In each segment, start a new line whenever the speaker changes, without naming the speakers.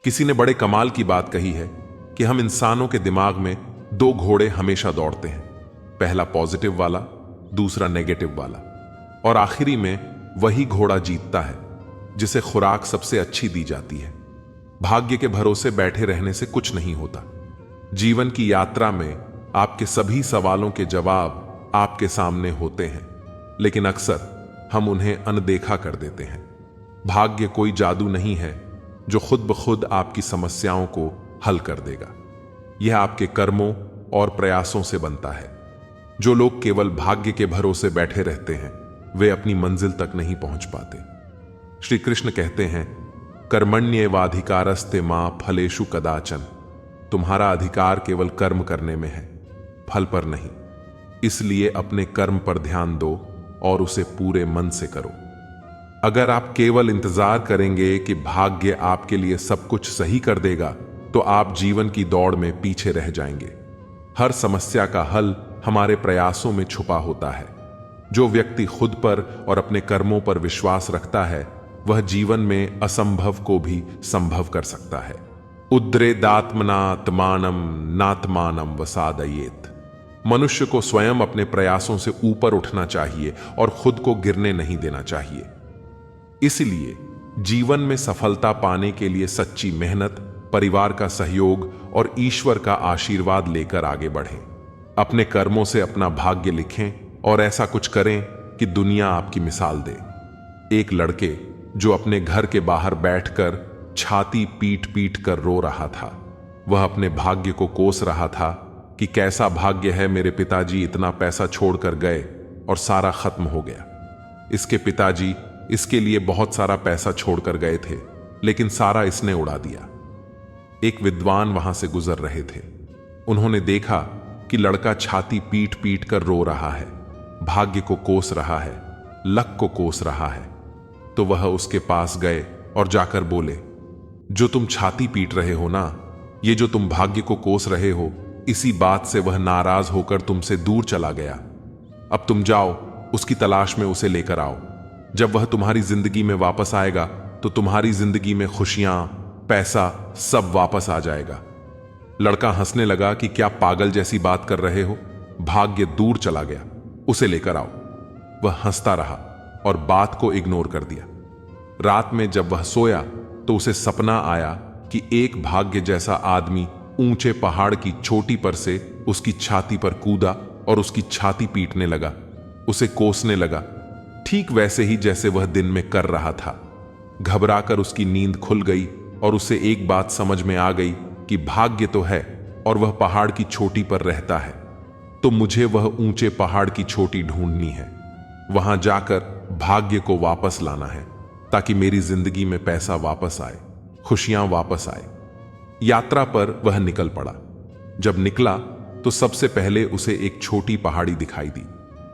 किसी ने बड़े कमाल की बात कही है कि हम इंसानों के दिमाग में दो घोड़े हमेशा दौड़ते हैं, पहला पॉजिटिव वाला, दूसरा नेगेटिव वाला, और आखिरी में वही घोड़ा जीतता है जिसे खुराक सबसे अच्छी दी जाती है। भाग्य के भरोसे बैठे रहने से कुछ नहीं होता। जीवन की यात्रा में आपके सभी सवालों के जवाब आपके सामने होते हैं, लेकिन अक्सर हम उन्हें अनदेखा कर देते हैं। भाग्य कोई जादू नहीं है जो खुद ब खुद आपकी समस्याओं को हल कर देगा। यह आपके कर्मों और प्रयासों से बनता है। जो लोग केवल भाग्य के भरोसे बैठे रहते हैं वे अपनी मंजिल तक नहीं पहुंच पाते। श्री कृष्ण कहते हैं, कर्मण्येवाधिकारस्ते मां फलेषु कदाचन। तुम्हारा अधिकार केवल कर्म करने में है, फल पर नहीं। इसलिए अपने कर्म पर ध्यान दो और उसे पूरे मन से करो। अगर आप केवल इंतजार करेंगे कि भाग्य आपके लिए सब कुछ सही कर देगा तो आप जीवन की दौड़ में पीछे रह जाएंगे। हर समस्या का हल हमारे प्रयासों में छुपा होता है। जो व्यक्ति खुद पर और अपने कर्मों पर विश्वास रखता है वह जीवन में असंभव को भी संभव कर सकता है। उद्रेदात्मनात्मानम नात्मानम वसादयेत। मनुष्य को स्वयं अपने प्रयासों से ऊपर उठना चाहिए और खुद को गिरने नहीं देना चाहिए। इसलिए जीवन में सफलता पाने के लिए सच्ची मेहनत, परिवार का सहयोग और ईश्वर का आशीर्वाद लेकर आगे बढ़ें। अपने कर्मों से अपना भाग्य लिखें और ऐसा कुछ करें कि दुनिया आपकी मिसाल दे। एक लड़के जो अपने घर के बाहर बैठकर छाती पीट पीट कर रो रहा था, वह अपने भाग्य को कोस रहा था कि कैसा भाग्य है, मेरे पिताजी इतना पैसा छोड़कर गए और सारा खत्म हो गया। इसके पिताजी इसके लिए बहुत सारा पैसा छोड़कर गए थे, लेकिन सारा इसने उड़ा दिया। एक विद्वान वहां से गुजर रहे थे। उन्होंने देखा कि लड़का छाती पीट पीट कर रो रहा है, भाग्य को कोस रहा है, लक को कोस रहा है। तो वह उसके पास गए और जाकर बोले, जो तुम छाती पीट रहे हो ना, ये जो तुम भाग्य को कोस रहे हो, इसी बात से वह नाराज होकर तुमसे दूर चला गया। अब तुम जाओ, उसकी तलाश में उसे लेकर आओ। जब वह तुम्हारी जिंदगी में वापस आएगा तो तुम्हारी जिंदगी में खुशियां, पैसा सब वापस आ जाएगा। लड़का हंसने लगा कि क्या पागल जैसी बात कर रहे हो, भाग्य दूर चला गया, उसे लेकर आओ। वह हंसता रहा और बात को इग्नोर कर दिया। रात में जब वह सोया तो उसे सपना आया कि एक भाग्य जैसा आदमी ऊंचे पहाड़ की चोटी पर से उसकी छाती पर कूदा और उसकी छाती पीटने लगा, उसे कोसने लगा, ठीक वैसे ही जैसे वह दिन में कर रहा था। घबराकर उसकी नींद खुल गई और उसे एक बात समझ में आ गई कि भाग्य तो है और वह पहाड़ की चोटी पर रहता है, तो मुझे वह ऊंचे पहाड़ की चोटी ढूंढनी है। वहां जाकर भाग्य को वापस लाना है ताकि मेरी जिंदगी में पैसा वापस आए, खुशियां वापस आए। यात्रा पर वह निकल पड़ा। जब निकला तो सबसे पहले उसे एक छोटी पहाड़ी दिखाई दी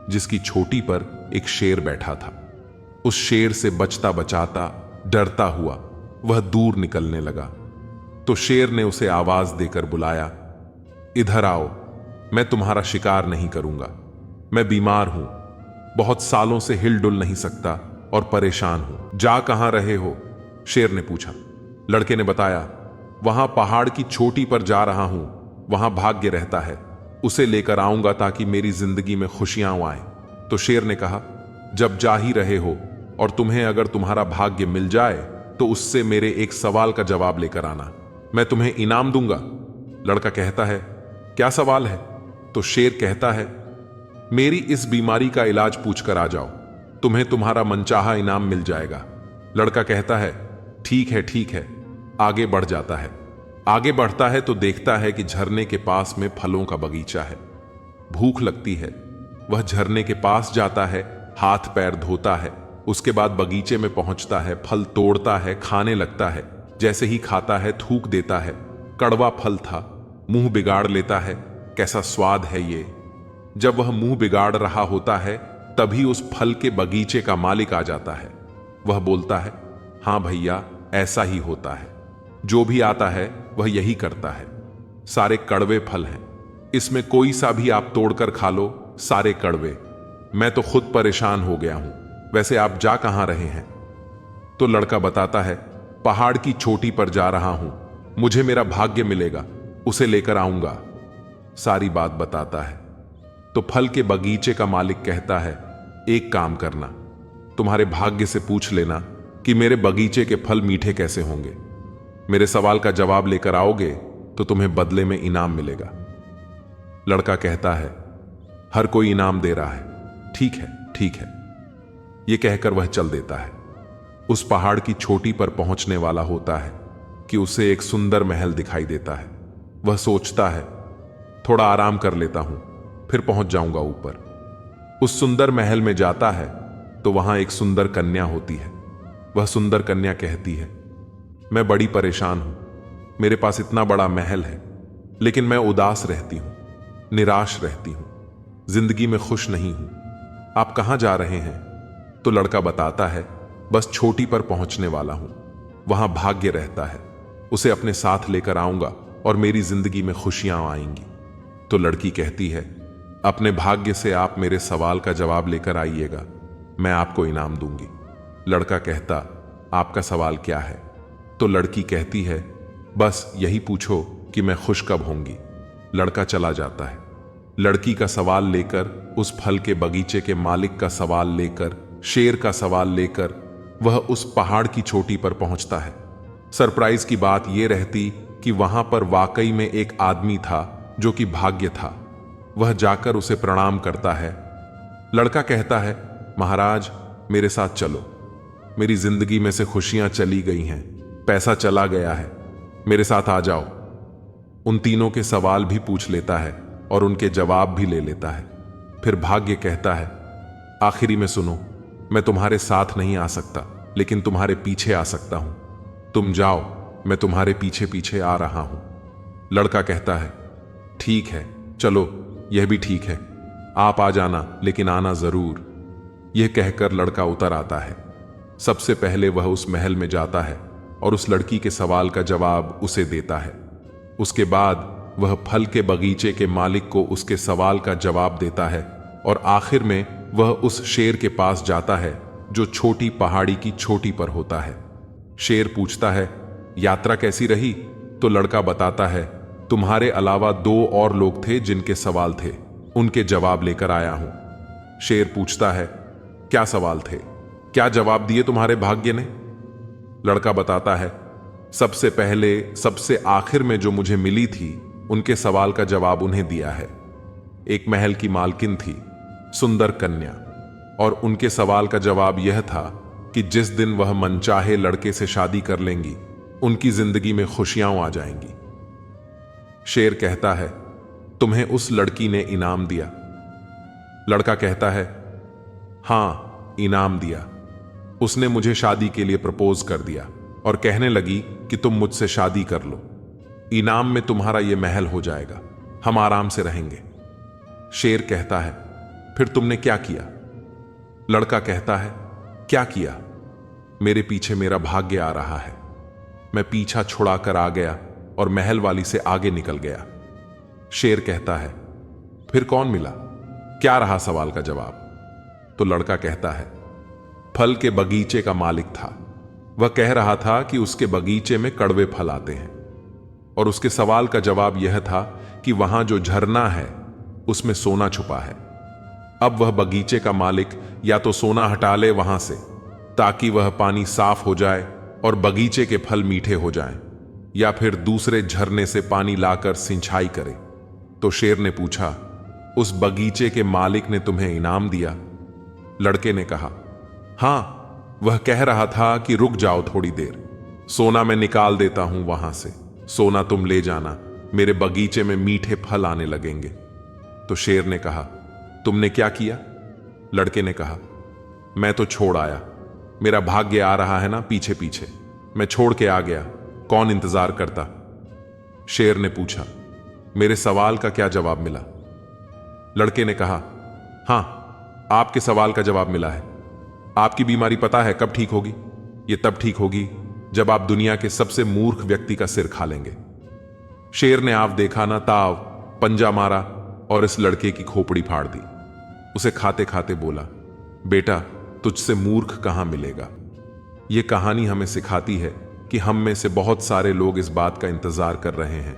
जिसकी चोटी पर एक शेर बैठा था। उस शेर से बचता बचाता, डरता हुआ वह दूर निकलने लगा। तो शेर ने उसे आवाज देकर बुलाया, इधर आओ, मैं तुम्हारा शिकार नहीं करूंगा। मैं बीमार हूं, बहुत सालों से हिलडुल नहीं सकता और परेशान हूं। जा कहां रहे हो? शेर ने पूछा। लड़के ने बताया, वहां पहाड़ की चोटी पर जा रहा हूं, वहां भाग्य रहता है, उसे लेकर आऊंगा ताकि मेरी जिंदगी में खुशियां आए। तो शेर ने कहा, जब जा ही रहे हो और तुम्हें अगर तुम्हारा भाग्य मिल जाए तो उससे मेरे एक सवाल का जवाब लेकर आना, मैं तुम्हें इनाम दूंगा। लड़का कहता है, क्या सवाल है? तो शेर कहता है, मेरी इस बीमारी का इलाज पूछकर आ जाओ, तुम्हें तुम्हारा मनचाहा इनाम मिल जाएगा। लड़का कहता है, ठीक है ठीक है। आगे बढ़ जाता है। आगे बढ़ता है तो देखता है कि झरने के पास में फलों का बगीचा है। भूख लगती है, वह झरने के पास जाता है, हाथ पैर धोता है, उसके बाद बगीचे में पहुंचता है, फल तोड़ता है, खाने लगता है। जैसे ही खाता है थूक देता है, कड़वा फल था, मुंह बिगाड़ लेता है, कैसा स्वाद है ये। जब वह मुंह बिगाड़ रहा होता है तभी उस फल के बगीचे का मालिक आ जाता है। वह बोलता है, हां भैया, ऐसा ही होता है, जो भी आता है वह यही करता है। सारे कड़वे फल हैं, इसमें कोई सा भी आप तोड़कर खा लो, सारे कड़वे। मैं तो खुद परेशान हो गया हूं, वैसे आप जा कहां रहे हैं? तो लड़का बताता है, पहाड़ की चोटी पर जा रहा हूं, मुझे मेरा भाग्य मिलेगा, उसे लेकर आऊंगा। सारी बात बताता है। तो फल के बगीचे का मालिक कहता है, एक काम करना, तुम्हारे भाग्य से पूछ लेना कि मेरे बगीचे के फल मीठे कैसे होंगे। मेरे सवाल का जवाब लेकर आओगे तो तुम्हें बदले में इनाम मिलेगा। लड़का कहता है, हर कोई इनाम दे रहा है, ठीक है ठीक है। यह कहकर वह चल देता है। उस पहाड़ की चोटी पर पहुंचने वाला होता है कि उसे एक सुंदर महल दिखाई देता है। वह सोचता है, थोड़ा आराम कर लेता हूं, फिर पहुंच जाऊंगा ऊपर। उस सुंदर महल में जाता है तो वहां एक सुंदर कन्या होती है। वह सुंदर कन्या कहती है, मैं बड़ी परेशान हूं, मेरे पास इतना बड़ा महल है, लेकिन मैं उदास रहती हूं, निराश रहती हूं, जिंदगी में खुश नहीं हूं। आप कहां जा रहे हैं? तो लड़का बताता है, बस छोटी पर पहुंचने वाला हूं, वहां भाग्य रहता है, उसे अपने साथ लेकर आऊंगा और मेरी जिंदगी में खुशियां आएंगी। तो लड़की कहती है, अपने भाग्य से आप मेरे सवाल का जवाब लेकर आइएगा, मैं आपको इनाम दूंगी। लड़का कहता, आपका सवाल क्या है? तो लड़की कहती है, बस यही पूछो कि मैं खुश कब होंगी। लड़का चला जाता है। लड़की का सवाल लेकर, उस फल के बगीचे के मालिक का सवाल लेकर, शेर का सवाल लेकर वह उस पहाड़ की चोटी पर पहुंचता है। सरप्राइज की बात यह रहती कि वहां पर वाकई में एक आदमी था जो कि भाग्य था। वह जाकर उसे प्रणाम करता है। लड़का कहता है, महाराज मेरे साथ चलो, मेरी जिंदगी में से खुशियां चली गई हैं, पैसा चला गया है, मेरे साथ आ जाओ। उन तीनों के सवाल भी पूछ लेता है और उनके जवाब भी ले लेता है। फिर भाग्य कहता है, आखिरी में सुनो, मैं तुम्हारे साथ नहीं आ सकता, लेकिन तुम्हारे पीछे आ सकता हूं। तुम जाओ, मैं तुम्हारे पीछे पीछे आ रहा हूं। लड़का कहता है, ठीक है चलो, यह भी ठीक है, आप आ जाना, लेकिन आना जरूर। यह कहकर लड़का उतर आता है। सबसे पहले वह उस महल में जाता है और उस लड़की के सवाल का जवाब उसे देता है। उसके बाद वह फल के बगीचे के मालिक को उसके सवाल का जवाब देता है और आखिर में वह उस शेर के पास जाता है जो छोटी पहाड़ी की चोटी पर होता है। शेर पूछता है, यात्रा कैसी रही? तो लड़का बताता है, तुम्हारे अलावा 2 और लोग थे जिनके सवाल थे, उनके जवाब लेकर आया हूं। शेर पूछता है, क्या सवाल थे? क्या जवाब दिए तुम्हारे भाग्य ने? लड़का बताता है, सबसे पहले सबसे आखिर में जो मुझे मिली थी, उनके सवाल का जवाब उन्हें दिया है। एक महल की मालकिन थी, सुंदर कन्या, और उनके सवाल का जवाब यह था कि जिस दिन वह मनचाहे लड़के से शादी कर लेंगी, उनकी जिंदगी में खुशियां आ जाएंगी। शेर कहता है, तुम्हें उस लड़की ने इनाम दिया? लड़का कहता है, हां इनाम दिया। उसने मुझे शादी के लिए प्रपोज कर दिया और कहने लगी कि तुम मुझसे शादी कर लो, इनाम में तुम्हारा यह महल हो जाएगा, हम आराम से रहेंगे। शेर कहता है, फिर तुमने क्या किया? लड़का कहता है, क्या किया? मेरे पीछे मेरा भाग्य आ रहा है, मैं पीछा छुड़ाकर आ गया और महल वाली से आगे निकल गया। शेर कहता है, फिर कौन मिला? क्या रहा सवाल का जवाब? तो लड़का कहता है, फल के बगीचे का मालिक था। वह कह रहा था कि उसके बगीचे में कड़वे फल आते हैं, और उसके सवाल का जवाब यह था कि वहां जो झरना है उसमें सोना छुपा है। अब वह बगीचे का मालिक या तो सोना हटा ले वहां से, ताकि वह पानी साफ हो जाए और बगीचे के फल मीठे हो जाएं, या फिर दूसरे झरने से पानी लाकर सिंचाई करे। तो शेर ने पूछा, उस बगीचे के मालिक ने तुम्हें इनाम दिया? लड़के ने कहा, हां, वह कह रहा था कि रुक जाओ थोड़ी देर, सोना मैं निकाल देता हूं वहां से, सोना तुम ले जाना, मेरे बगीचे में मीठे फल आने लगेंगे। तो शेर ने कहा, तुमने क्या किया? लड़के ने कहा, मैं तो छोड़ आया, मेरा भाग्य आ रहा है ना पीछे पीछे, मैं छोड़ के आ गया, कौन इंतजार करता? शेर ने पूछा, मेरे सवाल का क्या जवाब मिला? लड़के ने कहा, हां, आपके सवाल का जवाब मिला है। आपकी बीमारी पता है कब ठीक होगी? यह तब ठीक होगी जब आप दुनिया के सबसे मूर्ख व्यक्ति का सिर खा लेंगे। शेर ने आव देखा ना ताव, पंजा मारा और इस लड़के की खोपड़ी फाड़ दी। उसे खाते खाते बोला, बेटा तुझसे मूर्ख कहां मिलेगा। यह कहानी हमें सिखाती है कि हम में से बहुत सारे लोग इस बात का इंतजार कर रहे हैं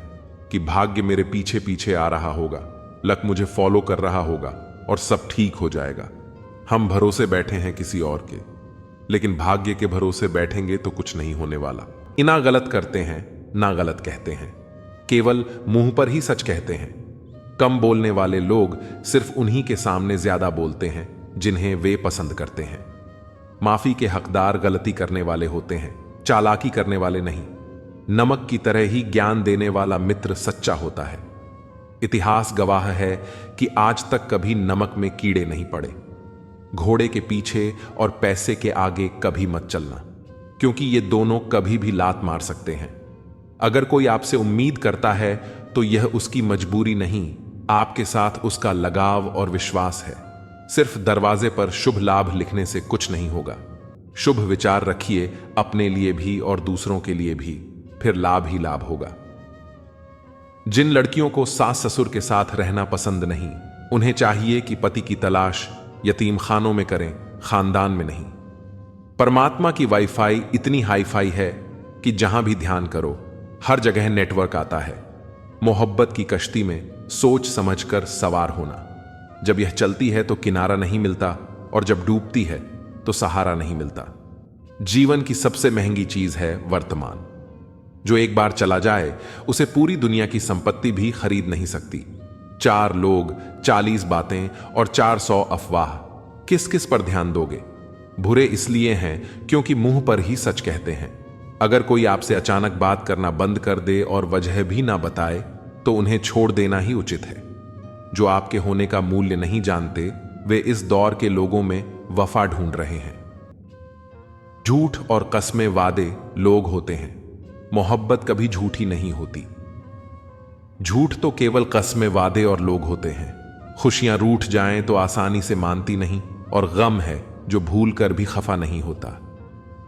कि भाग्य मेरे पीछे पीछे आ रहा होगा, लक मुझे फॉलो कर रहा होगा और सब ठीक हो जाएगा। हम भरोसे बैठे हैं किसी और के, लेकिन भाग्य के भरोसे बैठेंगे तो कुछ नहीं होने वाला। ना गलत करते हैं ना गलत कहते हैं, केवल मुंह पर ही सच कहते हैं। कम बोलने वाले लोग सिर्फ उन्हीं के सामने ज्यादा बोलते हैं जिन्हें वे पसंद करते हैं। माफी के हकदार गलती करने वाले होते हैं, चालाकी करने वाले नहीं। नमक की तरह ही ज्ञान देने वाला मित्र सच्चा होता है। इतिहास गवाह है कि आज तक कभी नमक में कीड़े नहीं पड़े। घोड़े के पीछे और पैसे के आगे कभी मत चलना, क्योंकि ये दोनों कभी भी लात मार सकते हैं। अगर कोई आपसे उम्मीद करता है तो यह उसकी मजबूरी नहीं, आपके साथ उसका लगाव और विश्वास है। सिर्फ दरवाजे पर शुभ लाभ लिखने से कुछ नहीं होगा। शुभ विचार रखिए, अपने लिए भी और दूसरों के लिए भी, फिर लाभ ही लाभ होगा। जिन लड़कियों को सास ससुर के साथ रहना पसंद नहीं, उन्हें चाहिए कि पति की तलाश यतीम खानों में करें, खानदान में नहीं। परमात्मा की वाईफाई इतनी हाईफाई है कि जहां भी ध्यान करो हर जगह नेटवर्क आता है। मोहब्बत की कश्ती में सोच समझकर सवार होना। जब यह चलती है तो किनारा नहीं मिलता, और जब डूबती है तो सहारा नहीं मिलता। जीवन की सबसे महंगी चीज है वर्तमान। जो एक बार चला जाए उसे पूरी दुनिया की संपत्ति भी खरीद नहीं सकती। 4 लोग, 40 बातें और 400 अफवाह, किस किस पर ध्यान दोगे? बुरे इसलिए हैं क्योंकि मुंह पर ही सच कहते हैं। अगर कोई आपसे अचानक बात करना बंद कर दे और वजह भी ना बताए तो उन्हें छोड़ देना ही उचित है। जो आपके होने का मूल्य नहीं जानते, वे इस दौर के लोगों में वफा ढूंढ रहे हैं। झूठ और कस्में वादे लोग होते हैं, मोहब्बत कभी झूठी नहीं होती। झूठ तो केवल कस्में वादे और लोग होते हैं। खुशियां रूठ जाएं तो आसानी से मानती नहीं, और गम है जो भूल कर भी खफा नहीं होता।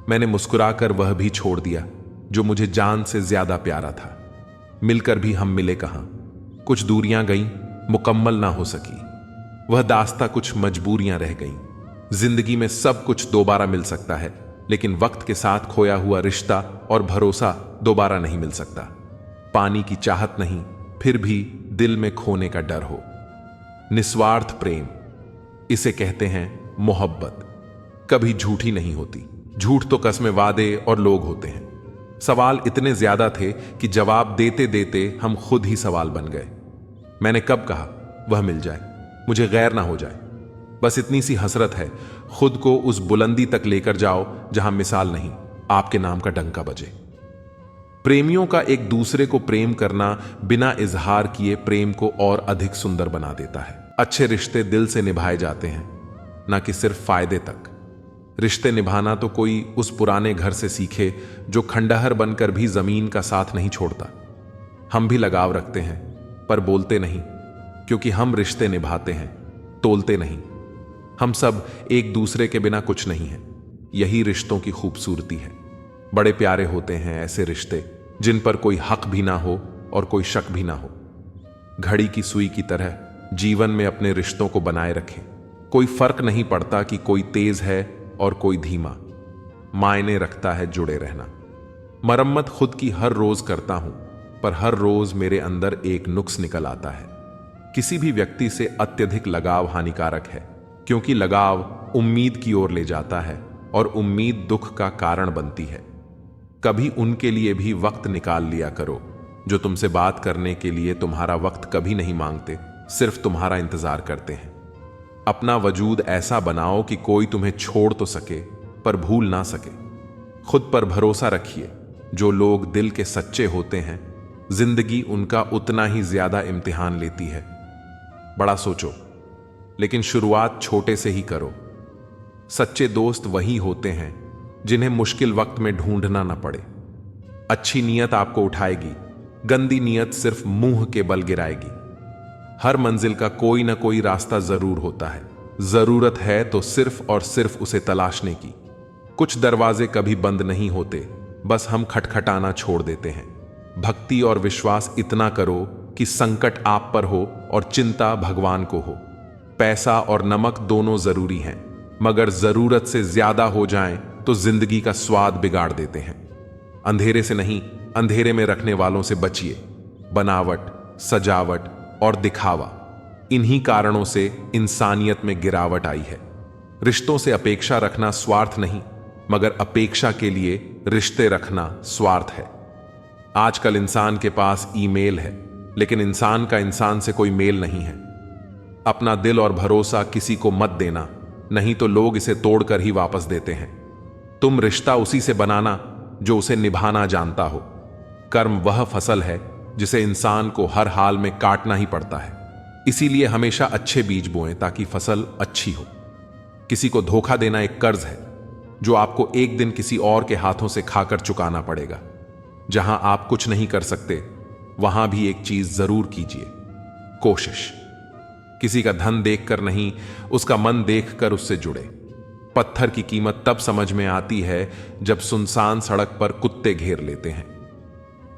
मैंने मुस्कुराकर वह भी छोड़ दिया जो मुझे जान से ज्यादा प्यारा था। मिलकर भी हम मिले कहां। कुछ दूरियां गईं, मुकम्मल ना हो सकी। वह दास्ता कुछ मजबूरियां रह गईं। जिंदगी में सब कुछ दोबारा मिल सकता है, लेकिन वक्त के साथ खोया हुआ रिश्ता और भरोसा दोबारा नहीं मिल सकता। पानी की चाहत नहीं, फिर भी दिल में खोने का डर हो। निस्वार्थ प्रेम, इसे कहते हैं मोहब्बत, कभी झूठी नहीं होती। झूठ तो कस्में वादे और लोग होते हैं। सवाल इतने ज्यादा थे कि जवाब देते देते हम खुद ही सवाल बन गए। मैंने कब कहा वह मिल जाए, मुझे गैर ना हो जाए। बस इतनी सी हसरत है, खुद को उस बुलंदी तक लेकर जाओ जहां मिसाल नहीं, आपके नाम का डंका बजे। प्रेमियों का एक दूसरे को प्रेम करना बिना इजहार किए प्रेम को और अधिक सुंदर बना देता है। अच्छे रिश्ते दिल से निभाए जाते हैं, ना कि सिर्फ फायदे तक। रिश्ते निभाना तो कोई उस पुराने घर से सीखे जो खंडहर बनकर भी जमीन का साथ नहीं छोड़ता। हम भी लगाव रखते हैं पर बोलते नहीं, क्योंकि हम रिश्ते निभाते हैं, तोलते नहीं। हम सब एक दूसरे के बिना कुछ नहीं है। यही रिश्तों की खूबसूरती है। बड़े प्यारे होते हैं ऐसे रिश्ते जिन पर कोई हक भी ना हो और कोई शक भी ना हो। घड़ी की सुई की तरह जीवन में अपने रिश्तों को बनाए रखें। कोई फर्क नहीं पड़ता कि कोई तेज है और कोई धीमा, मायने रखता है जुड़े रहना। मरम्मत खुद की हर रोज करता हूं, पर हर रोज मेरे अंदर एक नुक्स निकल आता है। किसी भी व्यक्ति से अत्यधिक लगाव हानिकारक है, क्योंकि लगाव उम्मीद की ओर ले जाता है और उम्मीद दुख का कारण बनती है। कभी उनके लिए भी वक्त निकाल लिया करो जो तुमसे बात करने के लिए तुम्हारा वक्त कभी नहीं मांगते, सिर्फ तुम्हारा इंतजार करते हैं। अपना वजूद ऐसा बनाओ कि कोई तुम्हें छोड़ तो सके पर भूल ना सके। खुद पर भरोसा रखिए। जो लोग दिल के सच्चे होते हैं, जिंदगी उनका उतना ही ज्यादा इम्तिहान लेती है। बड़ा सोचो, लेकिन शुरुआत छोटे से ही करो। सच्चे दोस्त वही होते हैं जिन्हें मुश्किल वक्त में ढूंढना ना पड़े। अच्छी नीयत आपको उठाएगी, गंदी नीयत सिर्फ मुंह के बल गिराएगी। हर मंजिल का कोई ना कोई रास्ता जरूर होता है। जरूरत है तो सिर्फ और सिर्फ उसे तलाशने की। कुछ दरवाजे कभी बंद नहीं होते, बस हम खटखटाना छोड़ देते हैं। भक्ति और विश्वास इतना करो कि संकट आप पर हो और चिंता भगवान को हो। पैसा और नमक दोनों जरूरी हैं, मगर जरूरत से ज्यादा हो जाएं तो जिंदगी का स्वाद बिगाड़ देते हैं। अंधेरे से नहीं, अंधेरे में रखने वालों से बचिए। बनावट, सजावट और दिखावा, इन्हीं कारणों से इंसानियत में गिरावट आई है। रिश्तों से अपेक्षा रखना स्वार्थ नहीं, मगर अपेक्षा के लिए रिश्ते रखना स्वार्थ है। आजकल इंसान के पास ईमेल है, लेकिन इंसान का इंसान से कोई मेल नहीं है। अपना दिल और भरोसा किसी को मत देना, नहीं तो लोग इसे तोड़कर ही वापस देते हैं। तुम रिश्ता उसी से बनाना जो उसे निभाना जानता हो। कर्म वह फसल है जिसे इंसान को हर हाल में काटना ही पड़ता है। इसीलिए हमेशा अच्छे बीज बोएं ताकि फसल अच्छी हो। किसी को धोखा देना एक कर्ज है जो आपको एक दिन किसी और के हाथों से खाकर चुकाना पड़ेगा। जहां आप कुछ नहीं कर सकते, वहां भी एक चीज जरूर कीजिए, कोशिश। किसी का धन देखकर नहीं, उसका मन देखकर उससे जुड़े। पत्थर की कीमत तब समझ में आती है जब सुनसान सड़क पर कुत्ते घेर लेते हैं।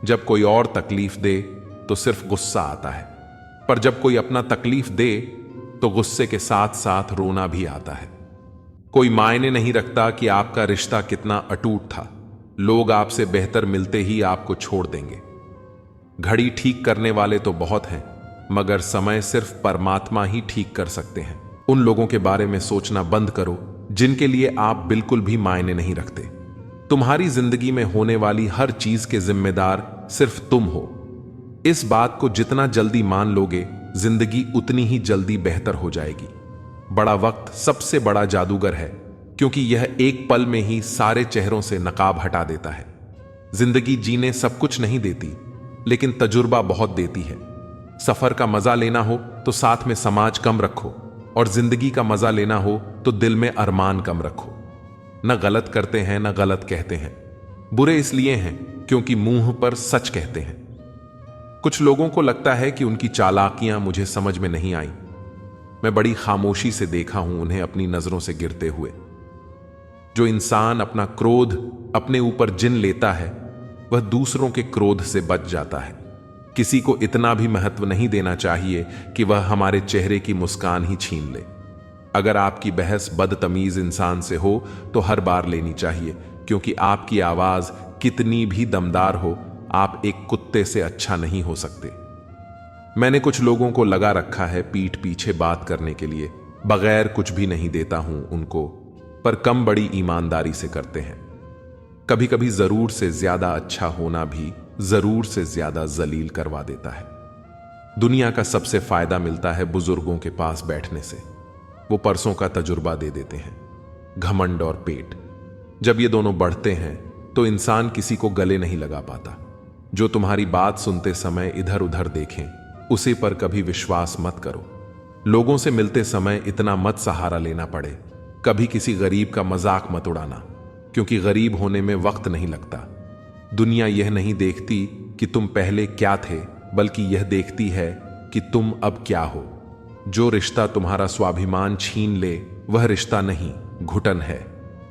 जब कोई और तकलीफ दे तो सिर्फ गुस्सा आता है, पर जब कोई अपना तकलीफ दे तो गुस्से के साथ साथ रोना भी आता है। कोई मायने नहीं रखता कि आपका रिश्ता कितना अटूट था, लोग आपसे बेहतर मिलते ही आपको छोड़ देंगे। घड़ी ठीक करने वाले तो बहुत हैं, मगर समय सिर्फ परमात्मा ही ठीक कर सकते हैं। उन लोगों के बारे में सोचना बंद करो जिनके लिए आप बिल्कुल भी मायने नहीं रखते। तुम्हारी जिंदगी में होने वाली हर चीज के जिम्मेदार सिर्फ तुम हो। इस बात को जितना जल्दी मान लोगे, जिंदगी उतनी ही जल्दी बेहतर हो जाएगी। बड़ा वक्त सबसे बड़ा जादूगर है, क्योंकि यह एक पल में ही सारे चेहरों से नकाब हटा देता है। जिंदगी जीने सब कुछ नहीं देती, लेकिन तजुर्बा बहुत देती है। सफर का मजा लेना हो तो साथ में समाज कम रखो, और जिंदगी का मजा लेना हो तो दिल में अरमान कम रखो। न गलत करते हैं न गलत कहते हैं। बुरे इसलिए हैं क्योंकि मुंह पर सच कहते हैं। कुछ लोगों को लगता है कि उनकी चालाकियां मुझे समझ में नहीं आई। मैं बड़ी खामोशी से देखा हूं उन्हें अपनी नजरों से गिरते हुए। जो इंसान अपना क्रोध अपने ऊपर जिन लेता है, वह दूसरों के क्रोध से बच जाता है। किसी को इतना भी महत्व नहीं देना चाहिए कि वह हमारे चेहरे की मुस्कान ही छीन ले। अगर आपकी बहस बदतमीज इंसान से हो तो हर बार लेनी चाहिए, क्योंकि आपकी आवाज कितनी भी दमदार हो, आप एक कुत्ते से अच्छा नहीं हो सकते। मैंने कुछ लोगों को लगा रखा है पीठ पीछे बात करने के लिए। बगैर कुछ भी नहीं देता हूं उनको, पर कम बड़ी ईमानदारी से करते हैं। कभी कभी जरूर से ज्यादा अच्छा होना भी जरूर से ज्यादा जलील करवा देता है। दुनिया का सबसे फायदा मिलता है बुजुर्गों के पास बैठने से। वो परसों का तजुर्बा दे देते हैं। घमंड और पेट, जब ये दोनों बढ़ते हैं तो इंसान किसी को गले नहीं लगा पाता। जो तुम्हारी बात सुनते समय इधर उधर देखें, उसे पर कभी विश्वास मत करो। लोगों से मिलते समय इतना मत सहारा लेना पड़े। कभी किसी गरीब का मजाक मत उड़ाना, क्योंकि गरीब होने में वक्त नहीं लगता। दुनिया यह नहीं देखती कि तुम पहले क्या थे, बल्कि यह देखती है कि तुम अब क्या हो। जो रिश्ता तुम्हारा स्वाभिमान छीन ले, वह रिश्ता नहीं, घुटन है।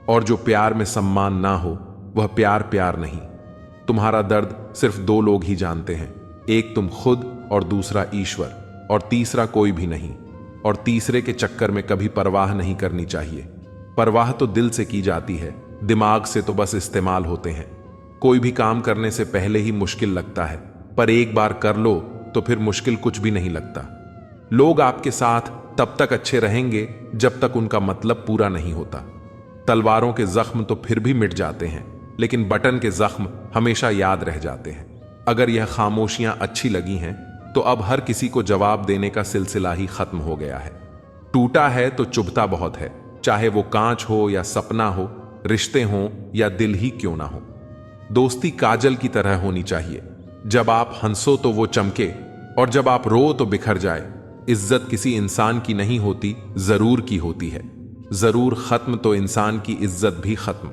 और जो प्यार में सम्मान ना हो, वह प्यार प्यार नहीं। तुम्हारा दर्द सिर्फ दो लोग ही जानते हैं, एक तुम खुद और दूसरा ईश्वर, और तीसरा कोई भी नहीं। और तीसरे के चक्कर में कभी परवाह नहीं करनी चाहिए। परवाह तो दिल से की जाती है, दिमाग से तो बस इस्तेमाल होते हैं। कोई भी काम करने से पहले ही मुश्किल लगता है, पर एक बार कर लो तो फिर मुश्किल कुछ भी नहीं लगता। लोग आपके साथ तब तक अच्छे रहेंगे जब तक उनका मतलब पूरा नहीं होता। तलवारों के जख्म तो फिर भी मिट जाते हैं, लेकिन बटन के जख्म हमेशा याद रह जाते हैं। अगर यह खामोशियां अच्छी लगी हैं तो अब हर किसी को जवाब देने का सिलसिला ही खत्म हो गया है। टूटा है तो चुभता बहुत है, चाहे वो कांच हो या सपना हो, रिश्ते हों या दिल ही क्यों ना हो। दोस्ती काजल की तरह होनी चाहिए, जब आप हंसो तो वो चमके, और जब आप रो तो बिखर जाए। इज्जत किसी इंसान की नहीं होती, जरूर की होती है। जरूर खत्म तो इंसान की इज्जत भी खत्म।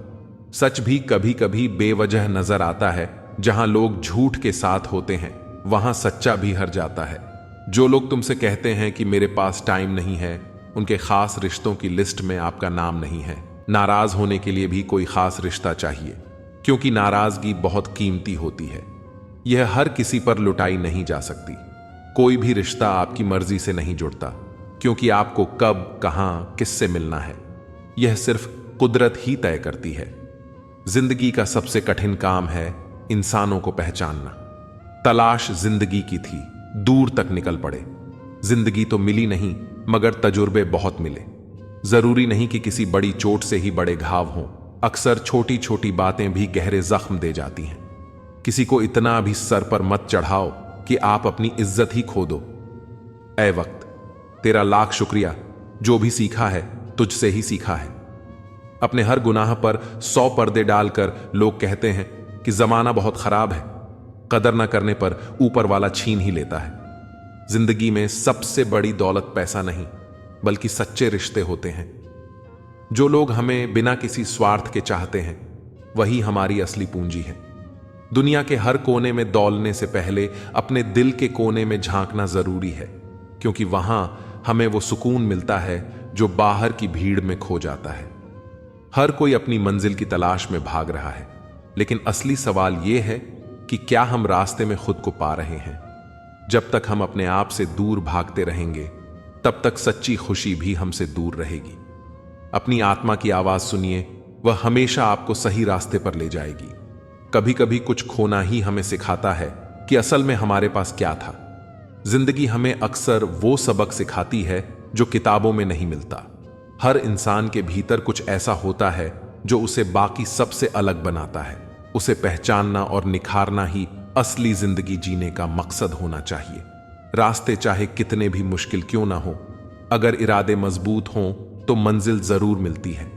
सच भी कभी कभी बेवजह नजर आता है। जहां लोग झूठ के साथ होते हैं, वहां सच्चा भी हर जाता है। जो लोग तुमसे कहते हैं कि मेरे पास टाइम नहीं है, उनके खास रिश्तों की लिस्ट में आपका नाम नहीं है। नाराज होने के लिए भी कोई खास रिश्ता चाहिए, क्योंकि नाराजगी बहुत कीमती होती है। यह हर किसी पर लुटाई नहीं जा सकती। कोई भी रिश्ता आपकी मर्जी से नहीं जुड़ता, क्योंकि आपको कब, कहां, किससे मिलना है, यह सिर्फ कुदरत ही तय करती है। जिंदगी का सबसे कठिन काम है इंसानों को पहचानना। तलाश जिंदगी की थी, दूर तक निकल पड़े। जिंदगी तो मिली नहीं, मगर तजुर्बे बहुत मिले। जरूरी नहीं कि किसी बड़ी चोट से ही बड़े घाव हों, अक्सर छोटी छोटी बातें भी गहरे जख्म दे जाती हैं। किसी को इतना भी सर पर मत चढ़ाओ कि आप अपनी इज्जत ही खो दो। ऐ वक्त, तेरा लाख शुक्रिया, जो भी सीखा है तुझसे ही सीखा है। अपने हर गुनाह पर 100 पर्दे डालकर लोग कहते हैं कि जमाना बहुत खराब है। कदर न करने पर ऊपर वाला छीन ही लेता है। जिंदगी में सबसे बड़ी दौलत पैसा नहीं, बल्कि सच्चे रिश्ते होते हैं। जो लोग हमें बिना किसी स्वार्थ के चाहते हैं, वही हमारी असली पूंजी है। दुनिया के हर कोने में दौलने से पहले अपने दिल के कोने में झांकना जरूरी है, क्योंकि वहां हमें वो सुकून मिलता है जो बाहर की भीड़ में खो जाता है। हर कोई अपनी मंजिल की तलाश में भाग रहा है, लेकिन असली सवाल यह है कि क्या हम रास्ते में खुद को पा रहे हैं। जब तक हम अपने आप से दूर भागते रहेंगे, तब तक सच्ची खुशी भी हमसे दूर रहेगी। अपनी आत्मा की आवाज सुनिए, वह हमेशा आपको सही रास्ते पर ले जाएगी। कभी कभी कुछ खोना ही हमें सिखाता है कि असल में हमारे पास क्या था। जिंदगी हमें अक्सर वो सबक सिखाती है जो किताबों में नहीं मिलता। हर इंसान के भीतर कुछ ऐसा होता है जो उसे बाकी सबसे अलग बनाता है। उसे पहचानना और निखारना ही असली जिंदगी जीने का मकसद होना चाहिए। रास्ते चाहे कितने भी मुश्किल क्यों ना हो, अगर इरादे मजबूत हों तो मंजिल जरूर मिलती है।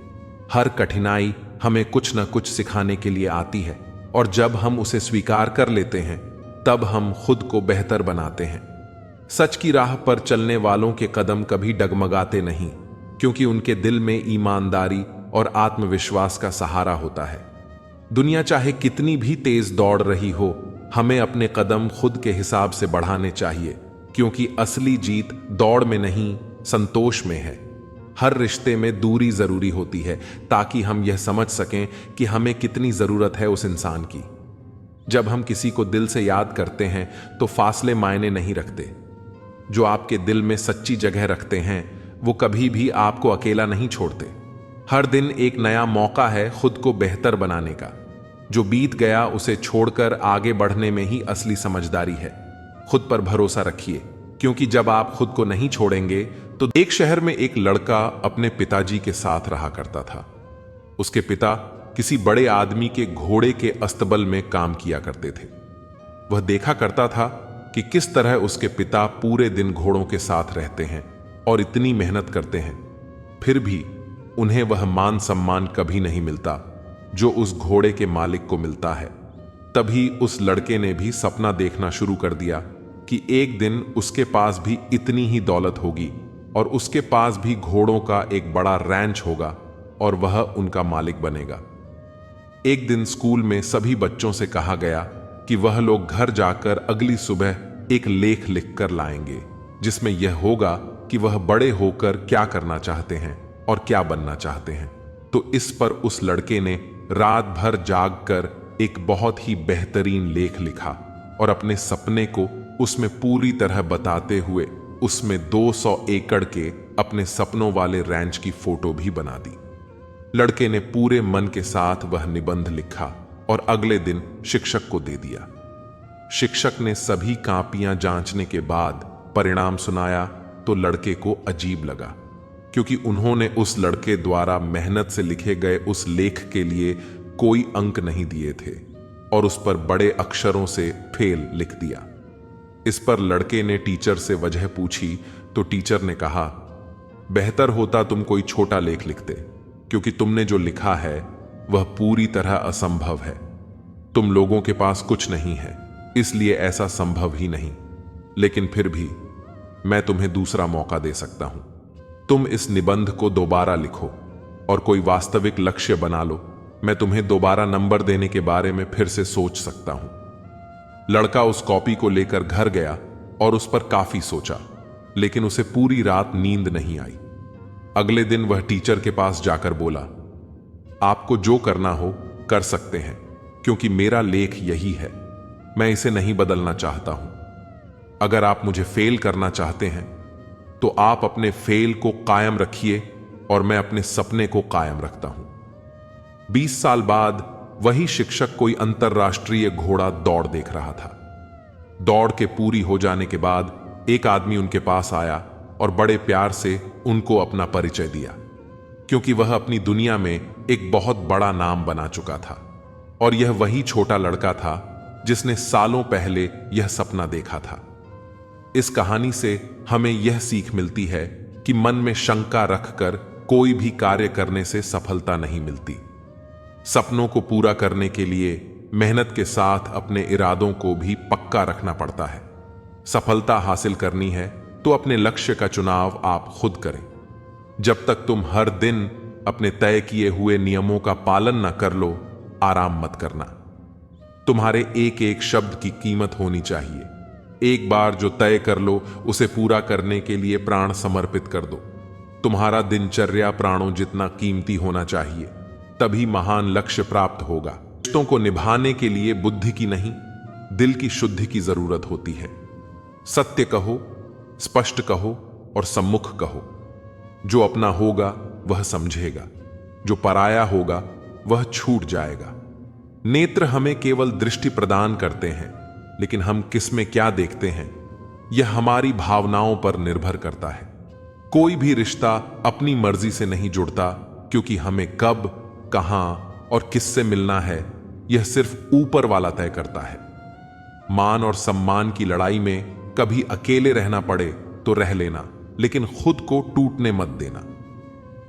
हर कठिनाई हमें कुछ न कुछ सिखाने के लिए आती है, और जब हम उसे स्वीकार कर लेते हैं, तब हम खुद को बेहतर बनाते हैं। सच की राह पर चलने वालों के कदम कभी डगमगाते नहीं, क्योंकि उनके दिल में ईमानदारी और आत्मविश्वास का सहारा होता है। दुनिया चाहे कितनी भी तेज दौड़ रही हो, हमें अपने कदम खुद के हिसाब से बढ़ाने चाहिए, क्योंकि असली जीत दौड़ में नहीं, संतोष में है। हर रिश्ते में दूरी जरूरी होती है, ताकि हम यह समझ सकें कि हमें कितनी जरूरत है उस इंसान की। जब हम किसी को दिल से याद करते हैं तो फासले मायने नहीं रखते। जो आपके दिल में सच्ची जगह रखते हैं, वो कभी भी आपको अकेला नहीं छोड़ते। हर दिन एक नया मौका है खुद को बेहतर बनाने का। जो बीत गया उसे छोड़कर आगे बढ़ने में ही असली समझदारी है। खुद पर भरोसा रखिए, क्योंकि जब आप खुद को नहीं छोड़ेंगे तो। एक शहर में एक लड़का अपने पिताजी के साथ रहा करता था। उसके पिता किसी बड़े आदमी के घोड़े के अस्तबल में काम किया करते थे। वह देखा करता था कि किस तरह उसके पिता पूरे दिन घोड़ों के साथ रहते हैं और इतनी मेहनत करते हैं, फिर भी उन्हें वह मान सम्मान कभी नहीं मिलता जो उस घोड़े के मालिक को मिलता है। तभी उस लड़के ने भी सपना देखना शुरू कर दिया कि एक दिन उसके पास भी इतनी ही दौलत होगी और उसके पास भी घोड़ों का एक बड़ा रैंच होगा और वह उनका मालिक बनेगा। एक दिन स्कूल में सभी बच्चों से कहा गया कि वह लोग घर जाकर अगली सुबह एक लेख लिखकर लाएंगे, जिसमें यह होगा कि वह बड़े होकर क्या करना चाहते हैं और क्या बनना चाहते हैं। तो इस पर उस लड़के ने रात भर जागकर एक बहुत ही बेहतरीन लेख लिखा और अपने सपने को उसमें पूरी तरह बताते हुए उसमें 200 एकड़ के अपने सपनों वाले रैंच की फोटो भी बना दी। लड़के ने पूरे मन के साथ वह निबंध लिखा और अगले दिन शिक्षक को दे दिया। शिक्षक ने सभी कापियां जांचने के बाद परिणाम सुनाया तो लड़के को अजीब लगा, क्योंकि उन्होंने उस लड़के द्वारा मेहनत से लिखे गए उस लेख के लिए कोई अंक नहीं दिए थे और उस पर बड़े अक्षरों से फेल लिख दिया। इस पर लड़के ने टीचर से वजह पूछी तो टीचर ने कहा, बेहतर होता तुम कोई छोटा लेख लिखते, क्योंकि तुमने जो लिखा है वह पूरी तरह असंभव है। तुम लोगों के पास कुछ नहीं है, इसलिए ऐसा संभव ही नहीं। लेकिन फिर भी मैं तुम्हें दूसरा मौका दे सकता हूं। तुम इस निबंध को दोबारा लिखो और कोई वास्तविक लक्ष्य बना लो। मैं तुम्हें दोबारा नंबर देने के बारे में फिर से सोच सकता हूं। लड़का उस कॉपी को लेकर घर गया और उस पर काफी सोचा, लेकिन उसे पूरी रात नींद नहीं आई। अगले दिन वह टीचर के पास जाकर बोला, आपको जो करना हो कर सकते हैं, क्योंकि मेरा लेख यही है। मैं इसे नहीं बदलना चाहता हूं। अगर आप मुझे फेल करना चाहते हैं तो आप अपने फेल को कायम रखिए और मैं अपने सपने को कायम रखता हूं। 20 साल बाद वही शिक्षक कोई अंतरराष्ट्रीय घोड़ा दौड़ देख रहा था। दौड़ के पूरी हो जाने के बाद एक आदमी उनके पास आया और बड़े प्यार से उनको अपना परिचय दिया, क्योंकि वह अपनी दुनिया में एक बहुत बड़ा नाम बना चुका था और यह वही छोटा लड़का था जिसने सालों पहले यह सपना देखा था। इस कहानी से हमें यह सीख मिलती है कि मन में शंका रखकर कोई भी कार्य करने से सफलता नहीं मिलती। सपनों को पूरा करने के लिए मेहनत के साथ अपने इरादों को भी पक्का रखना पड़ता है। सफलता हासिल करनी है तो अपने लक्ष्य का चुनाव आप खुद करें। जब तक तुम हर दिन अपने तय किए हुए नियमों का पालन न कर लो, आराम मत करना। तुम्हारे एक एक शब्द की कीमत होनी चाहिए। एक बार जो तय कर लो, उसे पूरा करने के लिए प्राण समर्पित कर दो। तुम्हारा दिनचर्या प्राणों जितना कीमती होना चाहिए, तभी महान लक्ष्य प्राप्त होगा। रिश्तों को निभाने के लिए बुद्धि की नहीं, दिल की शुद्धि की जरूरत होती है। सत्य कहो, स्पष्ट कहो और सम्मुख कहो। जो अपना होगा वह समझेगा, जो पराया होगा वह छूट जाएगा। नेत्र हमें केवल दृष्टि प्रदान करते हैं, लेकिन हम किस में क्या देखते हैं यह हमारी भावनाओं पर निर्भर करता है। कोई भी रिश्ता अपनी मर्जी से नहीं जुड़ता, क्योंकि हमें कब, कहां और किससे मिलना है यह सिर्फ ऊपर वाला तय करता है। मान और सम्मान की लड़ाई में कभी अकेले रहना पड़े तो रह लेना, लेकिन खुद को टूटने मत देना।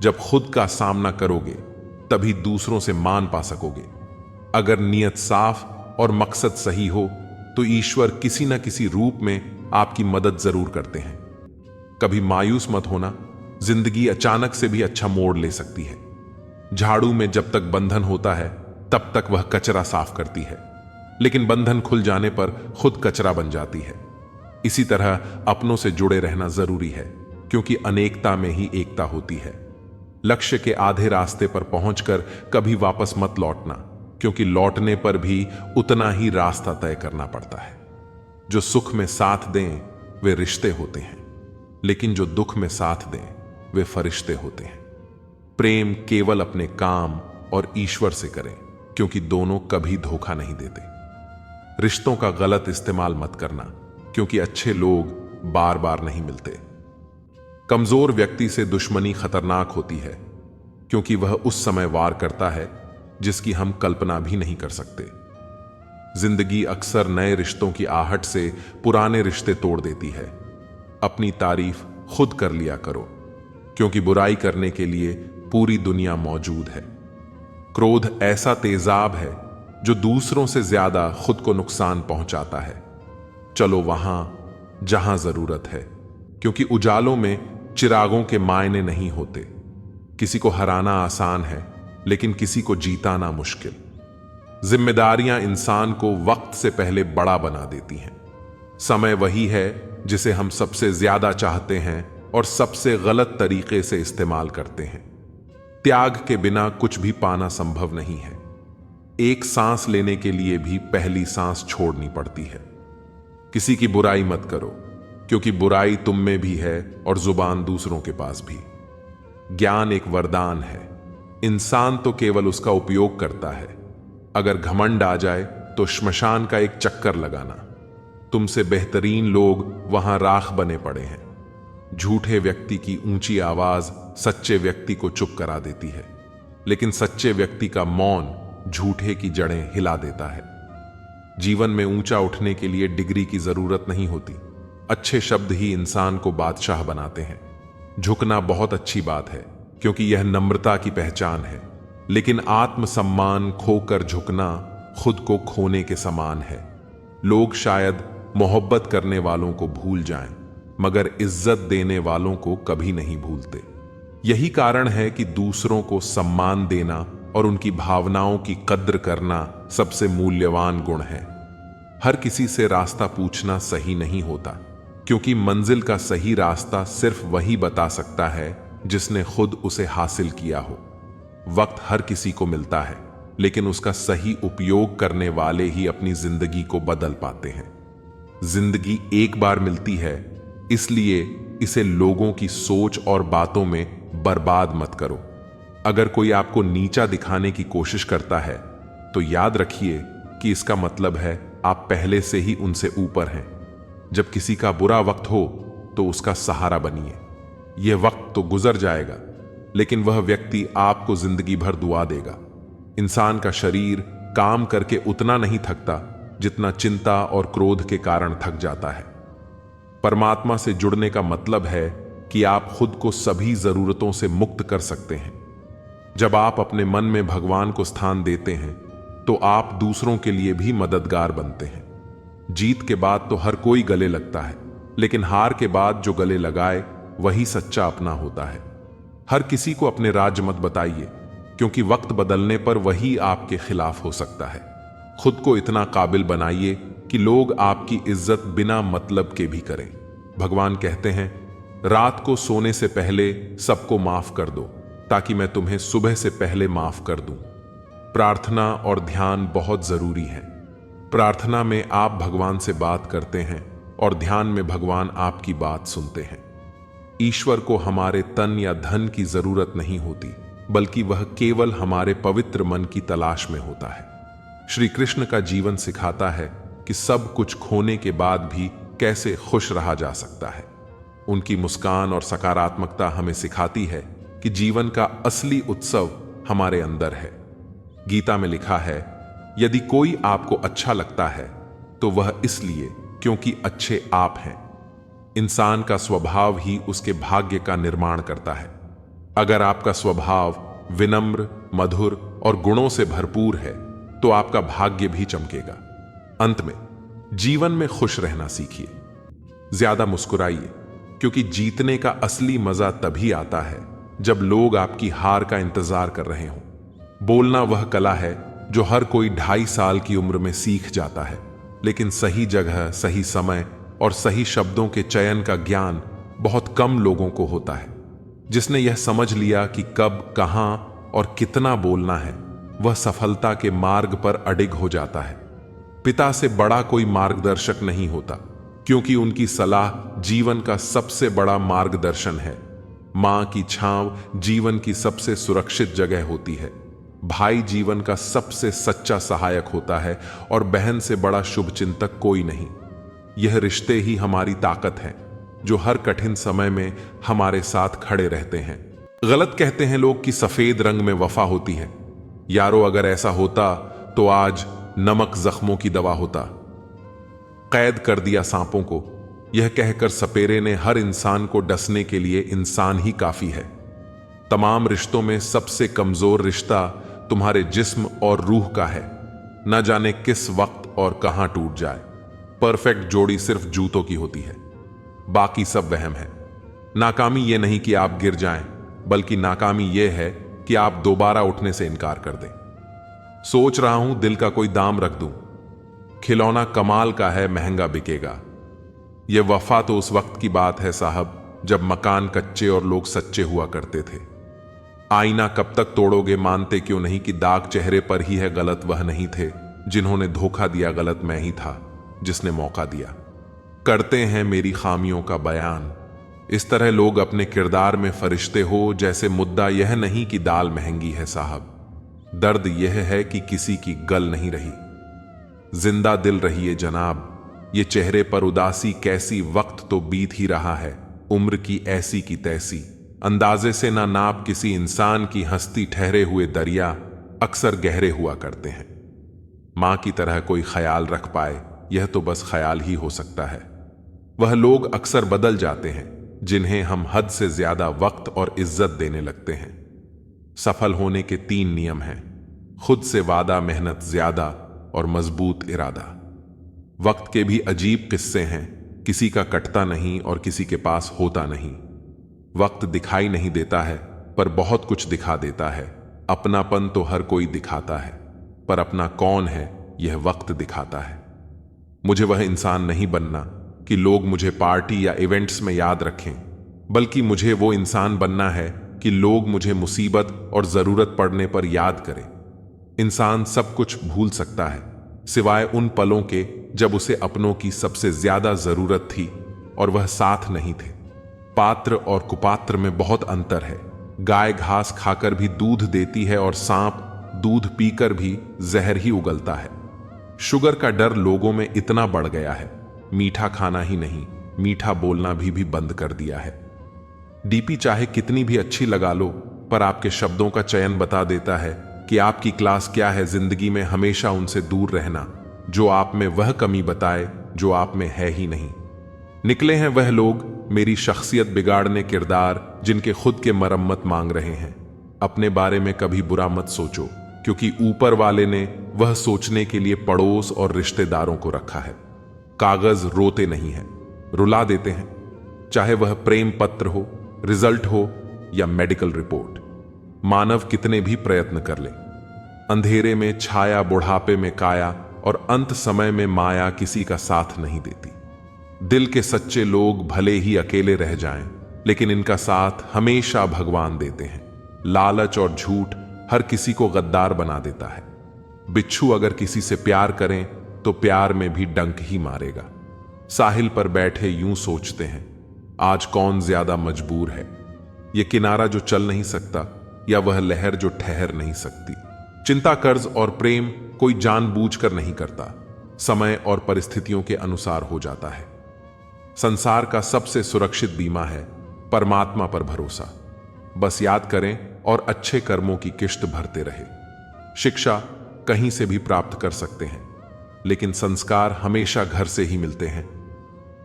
जब खुद का सामना करोगे तभी दूसरों से मान पा सकोगे। अगर नीयत साफ और मकसद सही हो तो ईश्वर किसी न किसी रूप में आपकी मदद जरूर करते हैं। कभी मायूस मत होना, जिंदगी अचानक से भी अच्छा मोड़ ले सकती है। झाड़ू में जब तक बंधन होता है तब तक वह कचरा साफ करती है, लेकिन बंधन खुल जाने पर खुद कचरा बन जाती है। इसी तरह अपनों से जुड़े रहना जरूरी है, क्योंकि अनेकता में ही एकता होती है। लक्ष्य के आधे रास्ते पर पहुंचकर कभी वापस मत लौटना, क्योंकि लौटने पर भी उतना ही रास्ता तय करना पड़ता है। जो सुख में साथ दें वे रिश्ते होते हैं, लेकिन जो दुख में साथ दें वे फरिश्ते होते हैं। प्रेम केवल अपने काम और ईश्वर से करें, क्योंकि दोनों कभी धोखा नहीं देते। रिश्तों का गलत इस्तेमाल मत करना, क्योंकि अच्छे लोग बार बार नहीं मिलते। कमजोर व्यक्ति से दुश्मनी खतरनाक होती है, क्योंकि वह उस समय वार करता है जिसकी हम कल्पना भी नहीं कर सकते। जिंदगी अक्सर नए रिश्तों की आहट से पुराने रिश्ते तोड़ देती है। अपनी तारीफ खुद कर लिया करो, क्योंकि बुराई करने के लिए पूरी दुनिया मौजूद है। क्रोध ऐसा तेजाब है जो दूसरों से ज्यादा खुद को नुकसान पहुंचाता है। चलो वहां जहां जरूरत है, क्योंकि उजालों में चिरागों के मायने नहीं होते। किसी को हराना आसान है, लेकिन किसी को जीताना मुश्किल। जिम्मेदारियां इंसान को वक्त से पहले बड़ा बना देती हैं। समय वही है जिसे हम सबसे ज्यादा चाहते हैं और सबसे गलत तरीके से इस्तेमाल करते हैं। त्याग के बिना कुछ भी पाना संभव नहीं है। एक सांस लेने के लिए भी पहली सांस छोड़नी पड़ती है। किसी की बुराई मत करो, क्योंकि बुराई तुम में भी है और जुबान दूसरों के पास भी। ज्ञान एक वरदान है, इंसान तो केवल उसका उपयोग करता है। अगर घमंड आ जाए तो श्मशान का एक चक्कर लगाना। तुमसे बेहतरीन लोग वहां राख बने पड़े हैं। झूठे व्यक्ति की ऊंची आवाज सच्चे व्यक्ति को चुप करा देती है, लेकिन सच्चे व्यक्ति का मौन झूठे की जड़ें हिला देता है। जीवन में ऊंचा उठने के लिए डिग्री की जरूरत नहीं होती। अच्छे शब्द ही इंसान को बादशाह बनाते हैं। झुकना बहुत अच्छी बात है, क्योंकि यह नम्रता की पहचान है, लेकिन आत्मसम्मान खोकर झुकना खुद को खोने के समान है। लोग शायद मोहब्बत करने वालों को भूल जाएं, मगर इज्जत देने वालों को कभी नहीं भूलते। यही कारण है कि दूसरों को सम्मान देना और उनकी भावनाओं की कद्र करना सबसे मूल्यवान गुण है। हर किसी से रास्ता पूछना सही नहीं होता, क्योंकि मंजिल का सही रास्ता सिर्फ वही बता सकता है जिसने खुद उसे हासिल किया हो। वक्त हर किसी को मिलता है, लेकिन उसका सही उपयोग करने वाले ही अपनी जिंदगी को बदल पाते हैं। जिंदगी एक बार मिलती है, इसलिए इसे लोगों की सोच और बातों में बर्बाद मत करो। अगर कोई आपको नीचा दिखाने की कोशिश करता है तो याद रखिए कि इसका मतलब है आप पहले से ही उनसे ऊपर हैं। जब किसी का बुरा वक्त हो तो उसका सहारा बनिए। यह वक्त तो गुजर जाएगा, लेकिन वह व्यक्ति आपको जिंदगी भर दुआ देगा। इंसान का शरीर काम करके उतना नहीं थकता जितना चिंता और क्रोध के कारण थक जाता है। परमात्मा से जुड़ने का मतलब है कि आप खुद को सभी जरूरतों से मुक्त कर सकते हैं। जब आप अपने मन में भगवान को स्थान देते हैं तो आप दूसरों के लिए भी मददगार बनते हैं। जीत के बाद तो हर कोई गले लगता है, लेकिन हार के बाद जो गले लगाए वही सच्चा अपना होता है। हर किसी को अपने राज मत बताइए, क्योंकि वक्त बदलने पर वही आपके खिलाफ हो सकता है। खुद को इतना काबिल बनाइए कि लोग आपकी इज्जत बिना मतलब के भी करें। भगवान कहते हैं, रात को सोने से पहले सबको माफ कर दो, ताकि मैं तुम्हें सुबह से पहले माफ कर दूं। प्रार्थना और ध्यान बहुत जरूरी है। प्रार्थना में आप भगवान से बात करते हैं और ध्यान में भगवान आपकी बात सुनते हैं। ईश्वर को हमारे तन या धन की जरूरत नहीं होती, बल्कि वह केवल हमारे पवित्र मन की तलाश में होता है। श्री कृष्ण का जीवन सिखाता है कि सब कुछ खोने के बाद भी कैसे खुश रहा जा सकता है। उनकी मुस्कान और सकारात्मकता हमें सिखाती है कि जीवन का असली उत्सव हमारे अंदर है। गीता में लिखा है, यदि कोई आपको अच्छा लगता है तो वह इसलिए क्योंकि अच्छे आप हैं। इंसान का स्वभाव ही उसके भाग्य का निर्माण करता है। अगर आपका स्वभाव विनम्र, मधुर और गुणों से भरपूर है तो आपका भाग्य भी चमकेगा। अंत में जीवन में खुश रहना सीखिए। ज्यादा मुस्कुराइए, क्योंकि जीतने का असली मजा तभी आता है जब लोग आपकी हार का इंतजार कर रहे हों। बोलना वह कला है जो हर कोई 2.5 साल की उम्र में सीख जाता है, लेकिन सही जगह, सही समय और सही शब्दों के चयन का ज्ञान बहुत कम लोगों को होता है। जिसने यह समझ लिया कि कब, कहां और कितना बोलना है, वह सफलता के मार्ग पर अडिग हो जाता है। पिता से बड़ा कोई मार्गदर्शक नहीं होता, क्योंकि उनकी सलाह जीवन का सबसे बड़ा मार्गदर्शन है। मां की छांव जीवन की सबसे सुरक्षित जगह होती है। भाई जीवन का सबसे सच्चा सहायक होता है और बहन से बड़ा शुभचिंतक कोई नहीं। यह रिश्ते ही हमारी ताकत है, जो हर कठिन समय में हमारे साथ खड़े रहते हैं। गलत कहते हैं लोग कि सफेद रंग में वफा होती है। यारो, अगर ऐसा होता तो आज नमक जख्मों की दवा होता। कैद कर दिया सांपों को, यह कहकर सपेरे ने हर इंसान को डसने के लिए इंसान ही काफी है। तमाम रिश्तों में सबसे कमजोर रिश्ता तुम्हारे जिस्म और रूह का है। न जाने किस वक्त और कहां टूट जाए। परफेक्ट जोड़ी सिर्फ जूतों की होती है, बाकी सब वहम है। नाकामी यह नहीं कि आप गिर जाएं, बल्कि नाकामी यह है कि आप दोबारा उठने से इनकार कर दें। सोच रहा हूं दिल का कोई दाम रख दूं। खिलौना कमाल का है, महंगा बिकेगा। यह वफा तो उस वक्त की बात है साहब, जब मकान कच्चे और लोग सच्चे हुआ करते थे। आईना कब तक तोड़ोगे, मानते क्यों नहीं कि दाग चेहरे पर ही है, गलत वह नहीं थे जिन्होंने धोखा दिया, गलत मैं ही था जिसने मौका दिया। करते हैं मेरी खामियों का बयान। इस तरह लोग अपने किरदार में फरिश्ते हो, जैसे मुद्दा यह नहीं कि दाल महंगी है साहब, दर्द यह है कि किसी की गल नहीं रही। जिंदा दिल रहिए जनाब, ये चेहरे पर उदासी कैसी, वक्त तो बीत ही रहा है, उम्र की ऐसी की तैसी। अंदाजे से ना नाप किसी इंसान की हस्ती, ठहरे हुए दरिया अक्सर गहरे हुआ करते हैं। मां की तरह कोई ख्याल रख पाए, यह तो बस ख्याल ही हो सकता है। वह लोग अक्सर बदल जाते हैं जिन्हें हम हद से ज्यादा वक्त और इज्जत देने लगते हैं। सफल होने के 3 नियम हैं: खुद से वादा, मेहनत ज्यादा और मजबूत इरादा। वक्त के भी अजीब किस्से हैं, किसी का कटता नहीं और किसी के पास होता नहीं। वक्त दिखाई नहीं देता है, पर बहुत कुछ दिखा देता है। अपनापन तो हर कोई दिखाता है, पर अपना कौन है यह वक्त दिखाता है। मुझे वह इंसान नहीं बनना कि लोग मुझे पार्टी या इवेंट्स में याद रखें, बल्कि मुझे वो इंसान बनना है कि लोग मुझे मुसीबत और जरूरत पड़ने पर याद करें। इंसान सब कुछ भूल सकता है, सिवाय उन पलों के जब उसे अपनों की सबसे ज्यादा जरूरत थी और वह साथ नहीं थे। पात्र और कुपात्र में बहुत अंतर है। गाय घास खाकर भी दूध देती है और सांप दूध पीकर भी जहर ही उगलता है। शुगर का डर लोगों में इतना बढ़ गया है, मीठा खाना ही नहीं, मीठा बोलना भी बंद कर दिया है। डीपी चाहे कितनी भी अच्छी लगा लो, पर आपके शब्दों का चयन बता देता है कि आपकी क्लास क्या है। जिंदगी में हमेशा उनसे दूर रहना जो आप में वह कमी बताए जो आप में है ही नहीं। निकले हैं वह लोग मेरी शख्सियत बिगाड़ने किरदार, जिनके खुद के मरम्मत मांग रहे हैं। अपने बारे में कभी बुरा मत सोचो, क्योंकि ऊपर वाले ने वह सोचने के लिए पड़ोस और रिश्तेदारों को रखा है। कागज रोते नहीं हैं, रुला देते हैं, चाहे वह प्रेम पत्र हो, रिजल्ट हो या मेडिकल रिपोर्ट। मानव कितने भी प्रयत्न कर ले, अंधेरे में छाया, बुढ़ापे में काया और अंत समय में माया किसी का साथ नहीं देती। दिल के सच्चे लोग भले ही अकेले रह जाएं, लेकिन इनका साथ हमेशा भगवान देते हैं। लालच और झूठ हर किसी को गद्दार बना देता है। बिच्छू अगर किसी से प्यार करें तो प्यार में भी डंक ही मारेगा। साहिल पर बैठे यूं सोचते हैं, आज कौन ज्यादा मजबूर है, यह किनारा जो चल नहीं सकता या वह लहर जो ठहर नहीं सकती। चिंता, कर्ज और प्रेम कोई जानबूझकर नहीं करता, समय और परिस्थितियों के अनुसार हो जाता है। संसार का सबसे सुरक्षित बीमा है परमात्मा पर भरोसा। बस याद करें और अच्छे कर्मों की किश्त भरते रहे। शिक्षा कहीं से भी प्राप्त कर सकते हैं, लेकिन संस्कार हमेशा घर से ही मिलते हैं।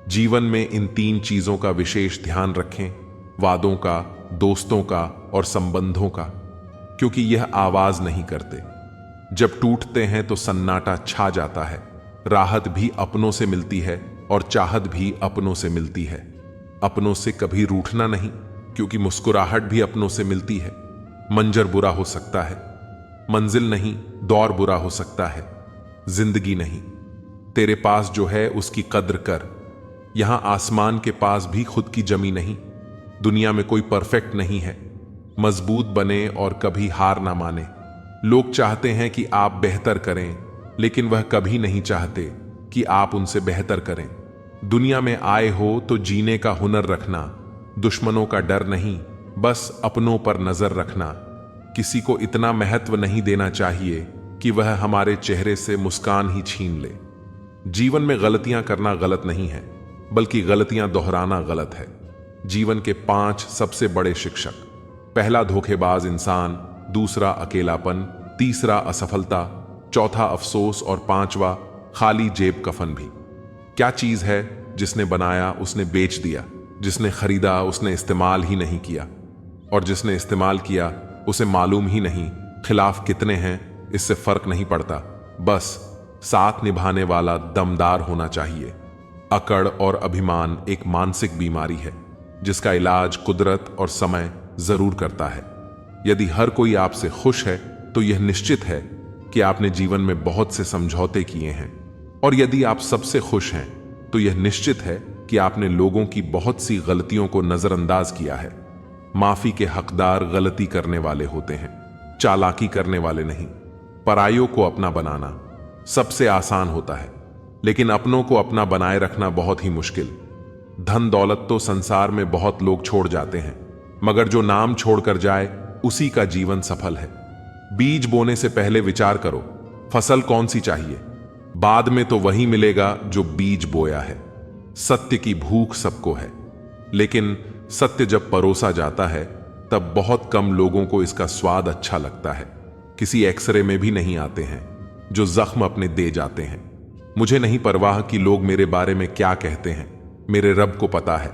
जीवन में इन 3 चीजों का विशेष ध्यान रखें, वादों का, दोस्तों का और संबंधों का, क्योंकि यह आवाज नहीं करते। जब टूटते हैं तो सन्नाटा छा जाता है। राहत भी अपनों से मिलती है और चाहत भी अपनों से मिलती है। अपनों से कभी रूठना नहीं, क्योंकि मुस्कुराहट भी अपनों से मिलती है। मंजर बुरा हो सकता है, मंजिल नहीं, दौर बुरा हो सकता है, जिंदगी नहीं। तेरे पास जो है उसकी कद्र कर। यहां आसमान के पास भी खुद की जमी नहीं। दुनिया में कोई परफेक्ट नहीं है। मजबूत बने और कभी हार ना माने। लोग चाहते हैं कि आप बेहतर करें, लेकिन वह कभी नहीं चाहते कि आप उनसे बेहतर करें। दुनिया में आए हो तो जीने का हुनर रखना, दुश्मनों का डर नहीं, बस अपनों पर नजर रखना। किसी को इतना महत्व नहीं देना चाहिए कि वह हमारे चेहरे से मुस्कान ही छीन ले। जीवन में गलतियां करना गलत नहीं है, बल्कि गलतियां दोहराना गलत है। जीवन के 5 सबसे बड़े शिक्षक: पहला धोखेबाज इंसान, दूसरा अकेलापन, तीसरा असफलता, चौथा अफसोस और 5वां खाली जेब कफन भी। क्या चीज है जिसने बनाया उसने बेच दिया, जिसने खरीदा उसने इस्तेमाल ही नहीं किया, और जिसने इस्तेमाल किया उसे मालूम ही नहीं खिलाफ कितने हैं इससे फर्क नहीं पड़ता। बस साथ निभाने वाला दमदार होना चाहिए। अकड़ और अभिमान एक मानसिक बीमारी है जिसका इलाज कुदरत और समय जरूर करता है। यदि हर कोई आपसे खुश है तो यह निश्चित है कि आपने जीवन में बहुत से समझौते किए हैं, और यदि आप सबसे खुश हैं तो यह निश्चित है कि आपने लोगों की बहुत सी गलतियों को नजरअंदाज किया है। माफी के हकदार गलती करने वाले होते हैं, चालाकी करने वाले नहीं। परायों को अपना बनाना सबसे आसान होता है, लेकिन अपनों को अपना बनाए रखना बहुत ही मुश्किल। धन दौलत तो संसार में बहुत लोग छोड़ जाते हैं, मगर जो नाम छोड़कर जाए उसी का जीवन सफल है। बीज बोने से पहले विचार करो फसल कौन सी चाहिए, बाद में तो वही मिलेगा जो बीज बोया है। सत्य की भूख सबको है, लेकिन सत्य जब परोसा जाता है तब बहुत कम लोगों को इसका स्वाद अच्छा लगता है। किसी एक्सरे में भी नहीं आते हैं जो जख्म अपने दे जाते हैं। मुझे नहीं परवाह कि लोग मेरे बारे में क्या कहते हैं, मेरे रब को पता है।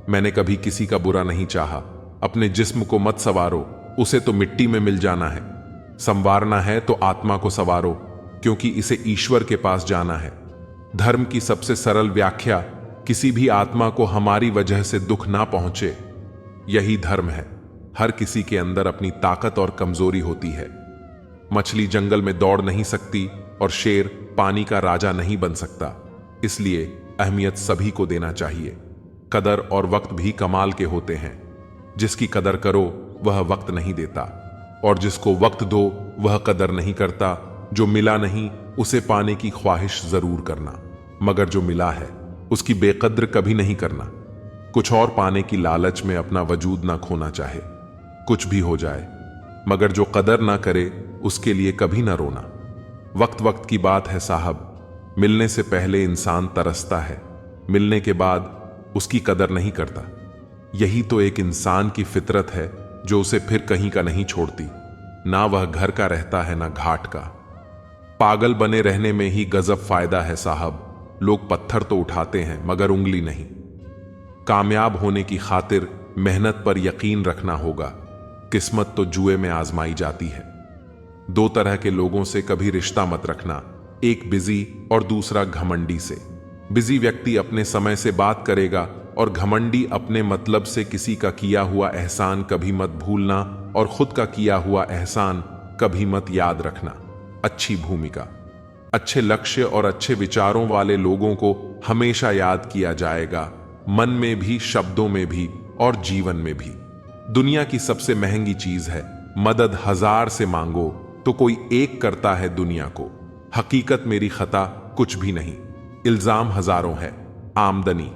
मैंने कभी किसी का बुरा नहीं चाहा। अपने जिस्म को मत सवारो, उसे तो मिट्टी में मिल जाना है। संवारना है तो आत्मा को सवारो, क्योंकि इसे ईश्वर के पास जाना है। धर्म की सबसे सरल व्याख्या, किसी भी आत्मा को हमारी वजह से दुख ना पहुंचे, यही धर्म है। हर किसी के अंदर अपनी ताकत और कमजोरी होती है। मछली जंगल में दौड़ नहीं सकती और शेर पानी का राजा नहीं बन सकता। इसलिए अहमियत सभी को देना चाहिए। कदर और वक्त भी कमाल के होते हैं। जिसकी कदर करो वह वक्त नहीं देता, और जिसको वक्त दो वह कदर नहीं करता। जो मिला नहीं उसे पाने की ख्वाहिश जरूर करना, मगर जो मिला है उसकी बेकद्र कभी नहीं करना। कुछ और पाने की लालच में अपना वजूद ना खोना चाहे। कुछ भी हो जाए, मगर जो कदर ना करे उसके लिए कभी ना रोना। वक्त वक्त की बात है साहब, मिलने से पहले इंसान तरसता है, मिलने के बाद उसकी कदर नहीं करता। यही तो एक इंसान की फितरत है जो उसे फिर कहीं का नहीं छोड़ती। ना वह घर का रहता है ना घाट का। पागल बने रहने में ही गजब फायदा है साहब। लोग पत्थर तो उठाते हैं मगर उंगली नहीं। कामयाब होने की खातिर मेहनत पर यकीन रखना होगा। किस्मत तो जुए में आजमाई जाती है। दो तरह के लोगों से कभी रिश्ता मत रखना, एक बिजी और दूसरा घमंडी से। बिजी व्यक्ति अपने समय से बात करेगा और घमंडी अपने मतलब से। किसी का किया हुआ एहसान कभी मत भूलना और खुद का किया हुआ एहसान कभी मत याद रखना। अच्छी भूमिका, अच्छे लक्ष्य और अच्छे विचारों वाले लोगों को हमेशा याद किया जाएगा, मन में भी, शब्दों में भी और जीवन में भी। दुनिया की सबसे महंगी चीज है मदद। 1000 से मांगो तो कोई एक करता है दुनिया को। हकीकत मेरी खता कुछ भी नहीं, इल्जाम हजारों है। आमदनी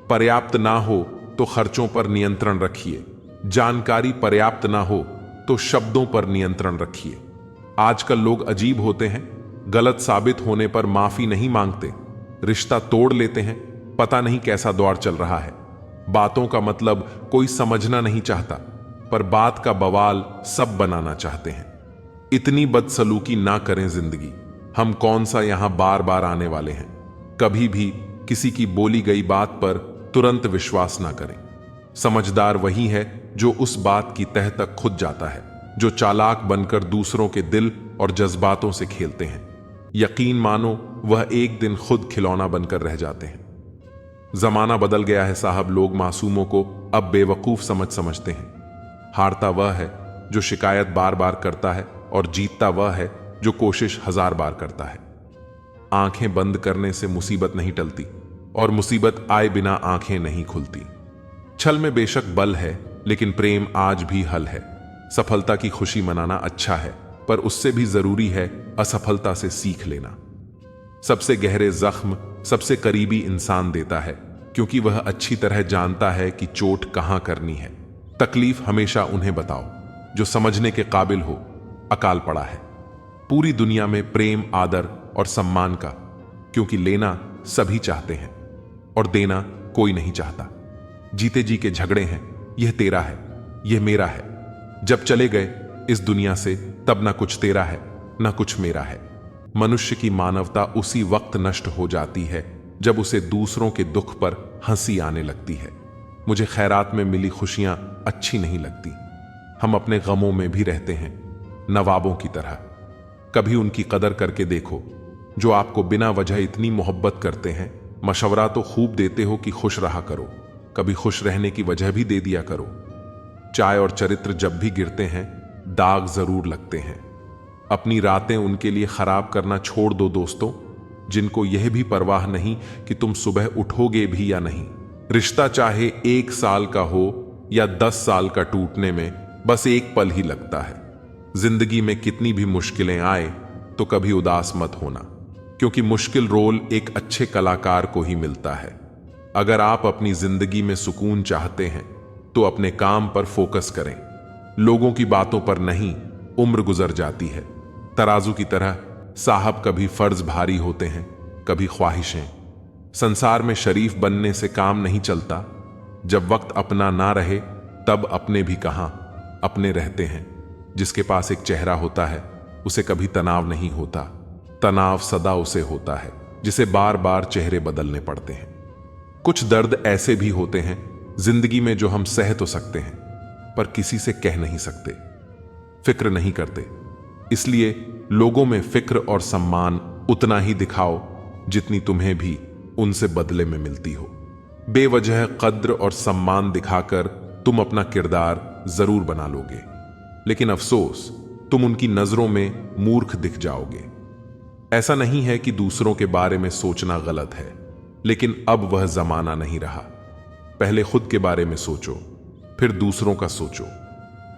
पर्याप्त ना हो तो खर्चों पर नियंत्रण रखिए। जानकारी पर्याप्त ना हो तो शब्दों पर नियंत्रण रखिए। आजकल लोग अजीब होते हैं, गलत साबित होने पर माफी नहीं मांगते, रिश्ता तोड़ लेते हैं। पता नहीं कैसा दौर चल रहा है। बातों का मतलब कोई समझना नहीं चाहता, पर बात का बवाल सब बनाना चाहते हैं। इतनी बदसलूकी ना करें जिंदगी। हम कौन सा यहां बार बार आने वाले हैं। कभी भी किसी की बोली गई बात पर तुरंत विश्वास ना करें। समझदार वही है जो उस बात की तह तक खुद जाता है, जो चालाक बनकर दूसरों के दिल और जज्बातों से खेलते हैं। यकीन मानो वह एक दिन खुद खिलौना बनकर रह जाते हैं। जमाना बदल गया है साहब। लोग मासूमों को अब बेवकूफ समझते हैं। हारता वह है जो शिकायत बार बार करता है और जीतता वह है जो कोशिश 1000 बार करता है। आंखें बंद करने से मुसीबत नहीं टलती और मुसीबत आए बिना आंखें नहीं खुलती। छल में बेशक बल है लेकिन प्रेम आज भी हल है। सफलता की खुशी मनाना अच्छा है, पर उससे भी जरूरी है असफलता से सीख लेना। सबसे गहरे जख्म सबसे करीबी इंसान देता है, क्योंकि वह अच्छी तरह जानता है कि चोट कहां करनी है। तकलीफ हमेशा उन्हें बताओ जो समझने के काबिल हो। अकाल पड़ा है पूरी दुनिया में प्रेम, आदर और सम्मान का, क्योंकि लेना सभी चाहते हैं और देना कोई नहीं चाहता। जीते जी के झगड़े हैं, यह तेरा है, यह मेरा है। जब चले गए इस दुनिया से तब ना कुछ तेरा है ना कुछ मेरा है। मनुष्य की मानवता उसी वक्त नष्ट हो जाती है जब उसे दूसरों के दुख पर हंसी आने लगती है। मुझे खैरात में मिली खुशियां अच्छी नहीं लगती। हम अपने गमों में भी रहते हैं नवाबों की तरह। कभी उनकी कदर करके देखो जो आपको बिना वजह इतनी मोहब्बत करते हैं। मशवरा तो खूब देते हो कि खुश रहा करो, कभी खुश रहने की वजह भी दे दिया करो। चाय और चरित्र जब भी गिरते हैं दाग जरूर लगते हैं। अपनी रातें उनके लिए खराब करना छोड़ दो दोस्तों, जिनको यह भी परवाह नहीं कि तुम सुबह उठोगे भी या नहीं। रिश्ता चाहे 1 साल का हो या 10 साल का, टूटने में बस एक पल ही लगता है। जिंदगी में कितनी भी मुश्किलें आए तो कभी उदास मत होना, क्योंकि मुश्किल रोल एक अच्छे कलाकार को ही मिलता है। अगर आप अपनी जिंदगी में सुकून चाहते हैं तो अपने काम पर फोकस करें, लोगों की बातों पर नहीं। उम्र गुजर जाती है तराजू की तरह साहब, कभी फर्ज भारी होते हैं, कभी ख्वाहिशें। संसार में शरीफ बनने से काम नहीं चलता। जब वक्त अपना ना रहे तब अपने भी कहां अपने रहते हैं। जिसके पास एक चेहरा होता है उसे कभी तनाव नहीं होता। तनाव सदा उसे होता है जिसे बार बार चेहरे बदलने पड़ते हैं। कुछ दर्द ऐसे भी होते हैं जिंदगी में जो हम सह तो सकते हैं पर किसी से कह नहीं सकते, फिक्र नहीं करते। इसलिए लोगों में फिक्र और सम्मान उतना ही दिखाओ जितनी तुम्हें भी उनसे बदले में मिलती हो। बेवजह कद्र और सम्मान दिखाकर तुम अपना किरदार जरूर बना लोगे, लेकिन अफसोस तुम उनकी नजरों में मूर्ख दिख जाओगे। ऐसा नहीं है कि दूसरों के बारे में सोचना गलत है, लेकिन अब वह जमाना नहीं रहा। पहले खुद के बारे में सोचो, फिर दूसरों का सोचो,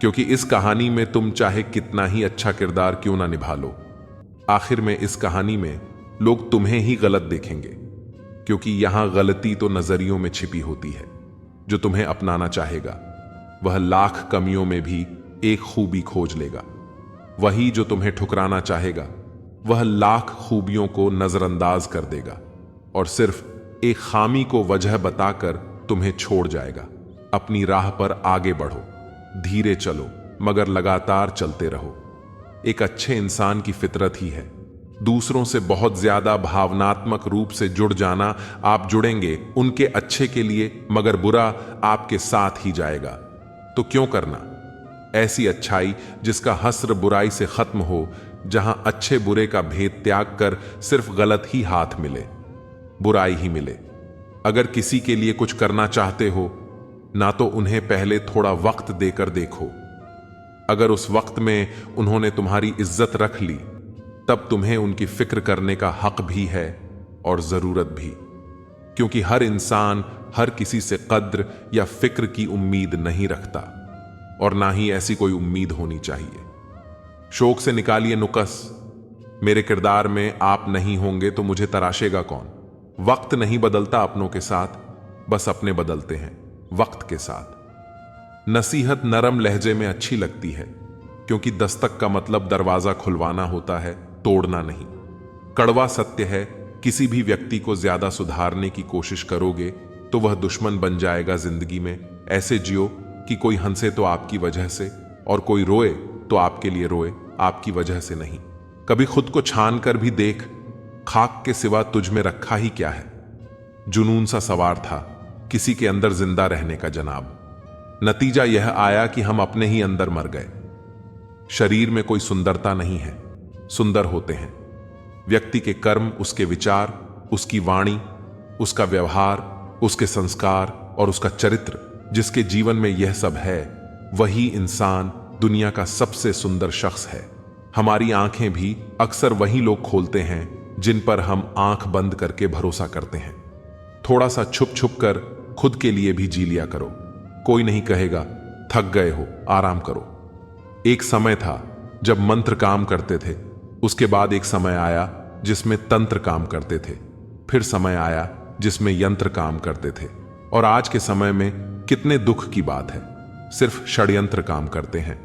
क्योंकि इस कहानी में तुम चाहे कितना ही अच्छा किरदार क्यों ना निभा लो, आखिर में इस कहानी में लोग तुम्हें ही गलत देखेंगे, क्योंकि यहां गलती तो नजरियों में छिपी होती है। जो तुम्हें अपनाना चाहेगा वह लाख कमियों में भी एक खूबी खोज लेगा। वही जो तुम्हें ठुकराना चाहेगा वह लाख खूबियों को नजरअंदाज कर देगा और सिर्फ एक खामी को वजह बताकर तुम्हें छोड़ जाएगा। अपनी राह पर आगे बढ़ो, धीरे चलो मगर लगातार चलते रहो। एक अच्छे इंसान की फितरत ही है दूसरों से बहुत ज्यादा भावनात्मक रूप से जुड़ जाना। आप जुड़ेंगे उनके अच्छे के लिए मगर बुरा आपके साथ ही जाएगा। तो क्यों करना ऐसी अच्छाई जिसका हस्र बुराई से खत्म हो, जहां अच्छे बुरे का भेद त्याग कर सिर्फ गलत ही हाथ मिले, बुराई ही मिले। अगर किसी के लिए कुछ करना चाहते हो ना तो उन्हें पहले थोड़ा वक्त देकर देखो। अगर उस वक्त में उन्होंने तुम्हारी इज्जत रख ली तब तुम्हें उनकी फिक्र करने का हक भी है और जरूरत भी, क्योंकि हर इंसान हर किसी से कद्र या फिक्र की उम्मीद नहीं रखता और ना ही ऐसी कोई उम्मीद होनी चाहिए। शोक से निकालिए नुकस, मेरे किरदार में आप नहीं होंगे तो मुझे तराशेगा कौन। वक्त नहीं बदलता अपनों के साथ, बस अपने बदलते हैं वक्त के साथ। नसीहत नरम लहजे में अच्छी लगती है क्योंकि दस्तक का मतलब दरवाजा खुलवाना होता है, तोड़ना नहीं। कड़वा सत्य है किसी भी व्यक्ति को ज्यादा सुधारने की कोशिश करोगे तो वह दुश्मन बन जाएगा जिंदगी में। ऐसे जियो कि कोई हंसे तो आपकी वजह से और कोई रोए तो आपके लिए रोए, आपकी वजह से नहीं। कभी खुद को छान कर भी देख, खाक के सिवा तुझ में रखा ही क्या है। जुनून सा सवार था किसी के अंदर जिंदा रहने का जनाब। नतीजा यह आया कि हम अपने ही अंदर मर गए। शरीर में कोई सुंदरता नहीं है, सुंदर होते हैं व्यक्ति के कर्म, उसके विचार, उसकी वाणी, उसका व्यवहार, उसके संस्कार और उसका चरित्र। जिसके जीवन में यह सब है वही इंसान दुनिया का सबसे सुंदर शख्स है। हमारी आंखें भी अक्सर वही लोग खोलते हैं जिन पर हम आंख बंद करके भरोसा करते हैं। थोड़ा सा छुप छुप कर खुद के लिए भी जी लिया करो। कोई नहीं कहेगा थक गए हो, आराम करो। एक समय था जब मंत्र काम करते थे, उसके बाद एक समय आया जिसमें तंत्र काम करते थे, फिर समय आया जिसमें यंत्र काम करते थे, और आज के समय में कितने दुख की बात है, सिर्फ षड्यंत्र काम करते हैं।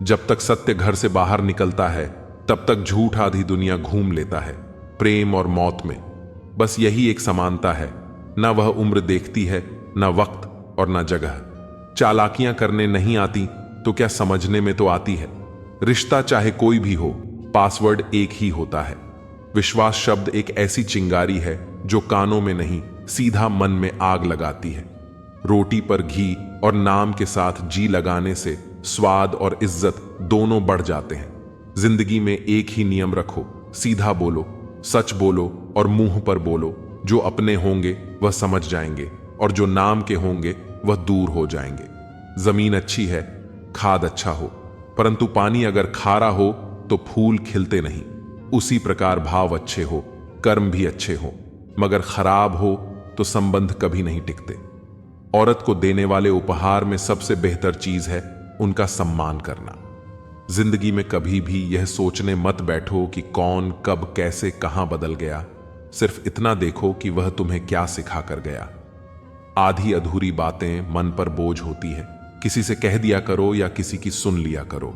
जब तक सत्य घर से बाहर निकलता है तब तक झूठ आधी दुनिया घूम लेता है। प्रेम और मौत में बस यही एक समानता है, ना वह उम्र देखती है, ना वक्त और ना जगह। चालाकियां करने नहीं आती तो क्या समझने में तो आती है। रिश्ता चाहे कोई भी हो, पासवर्ड एक ही होता है। विश्वास शब्द एक ऐसी चिंगारी है जो कानों में नहीं सीधा मन में आग लगाती है। रोटी पर घी और नाम के साथ जी लगाने से स्वाद और इज्जत दोनों बढ़ जाते हैं। जिंदगी में एक ही नियम रखो, सीधा बोलो, सच बोलो और मुंह पर बोलो। जो अपने होंगे वह समझ जाएंगे और जो नाम के होंगे वह दूर हो जाएंगे। जमीन अच्छी है, खाद अच्छा हो, परंतु पानी अगर खारा हो तो फूल खिलते नहीं। उसी प्रकार भाव अच्छे हो, कर्म भी अच्छे हो, मगर खराब हो तो संबंध कभी नहीं टिकते। औरत को देने वाले उपहार में सबसे बेहतर चीज है उनका सम्मान करना। जिंदगी में कभी भी यह सोचने मत बैठो कि कौन कब कैसे कहां बदल गया। सिर्फ इतना देखो कि वह तुम्हें क्या सिखा कर गया। आधी अधूरी बातें मन पर बोझ होती है, किसी से कह दिया करो या किसी की सुन लिया करो।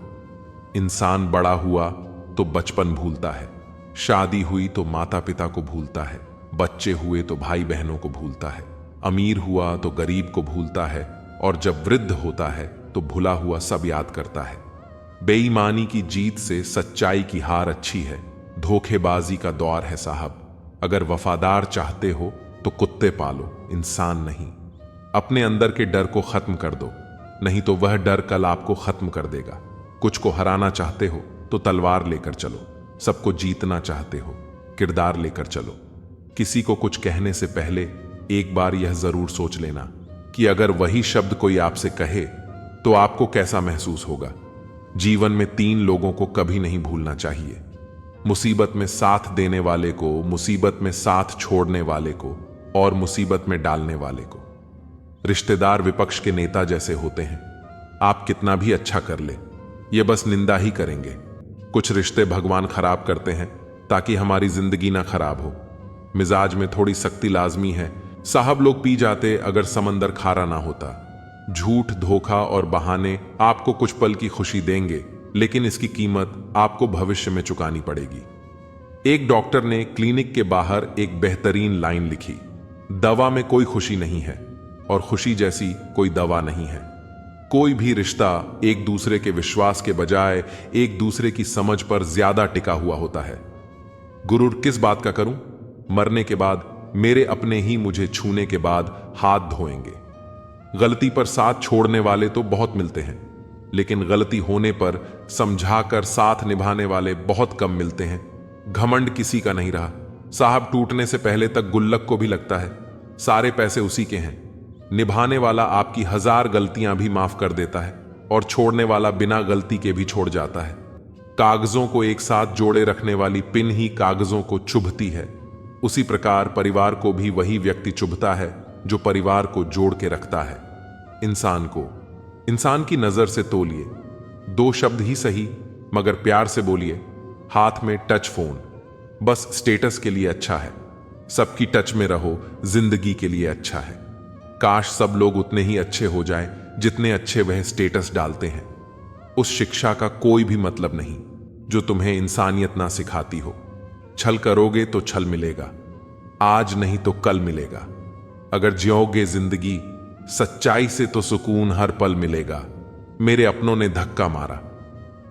इंसान बड़ा हुआ तो बचपन भूलता है, शादी हुई तो माता पिता को भूलता है, बच्चे हुए तो भाई बहनों को भूलता है, अमीर हुआ तो गरीब को भूलता है, और जब वृद्ध होता है तो भुला हुआ सब याद करता है। बेईमानी की जीत से सच्चाई की हार अच्छी है, धोखेबाजी का दौर है साहब। अगर वफादार चाहते हो तो कुत्ते पालो, इंसान नहीं। अपने अंदर के डर को खत्म कर दो, नहीं तो वह डर कल आपको खत्म कर देगा। कुछ को हराना चाहते हो तो तलवार लेकर चलो, सबको जीतना चाहते हो किरदार लेकर चलो। किसी को कुछ कहने से पहले एक बार यह जरूर सोच लेना कि अगर वही शब्द कोई आपसे कहे तो आपको कैसा महसूस होगा। जीवन में 3 लोगों को कभी नहीं भूलना चाहिए, मुसीबत में साथ देने वाले को, मुसीबत में साथ छोड़ने वाले को और मुसीबत में डालने वाले को। रिश्तेदार विपक्ष के नेता जैसे होते हैं, आप कितना भी अच्छा कर ले ये बस निंदा ही करेंगे। कुछ रिश्ते भगवान खराब करते हैं ताकि हमारी जिंदगी ना खराब हो। मिजाज में थोड़ी सख्ती लाजमी है, साहब लोग पी जाते अगर समंदर खारा ना होता। झूठ, धोखा और बहाने आपको कुछ पल की खुशी देंगे, लेकिन इसकी कीमत आपको भविष्य में चुकानी पड़ेगी। एक डॉक्टर ने क्लिनिक के बाहर एक बेहतरीन लाइन लिखी, दवा में कोई खुशी नहीं है और खुशी जैसी कोई दवा नहीं है। कोई भी रिश्ता एक दूसरे के विश्वास के बजाय एक दूसरे की समझ पर ज्यादा टिका हुआ होता है। गुरूर किस बात का करूं? मरने के बाद मेरे अपने ही मुझे छूने के बाद हाथ धोएंगे। गलती पर साथ छोड़ने वाले तो बहुत मिलते हैं, लेकिन गलती होने पर समझाकर साथ निभाने वाले बहुत कम मिलते हैं। घमंड किसी का नहीं रहा। साहब टूटने से पहले तक गुल्लक को भी लगता है सारे पैसे उसी के हैं। निभाने वाला आपकी 1000 गलतियां भी माफ कर देता है और छोड़ने वाला बिना गलती के भी छोड़ जाता है। कागजों को एक साथ जोड़े रखने वाली पिन ही कागजों को चुभती है। उसी प्रकार परिवार को भी वही व्यक्ति चुभता है जो परिवार को जोड़ के रखता है। इंसान की नजर से तोलिए, 2 शब्द ही सही मगर प्यार से बोलिए। हाथ में टच फोन बस स्टेटस के लिए अच्छा है, सबकी टच में रहो जिंदगी के लिए अच्छा है। काश सब लोग उतने ही अच्छे हो जाएं जितने अच्छे वह स्टेटस डालते हैं। उस शिक्षा का कोई भी मतलब नहीं जो तुम्हें इंसानियत ना सिखाती हो। छल करोगे तो छल मिलेगा, आज नहीं तो कल मिलेगा। अगर जियोगे जिंदगी सच्चाई से तो सुकून हर पल मिलेगा। मेरे अपनों ने धक्का मारा,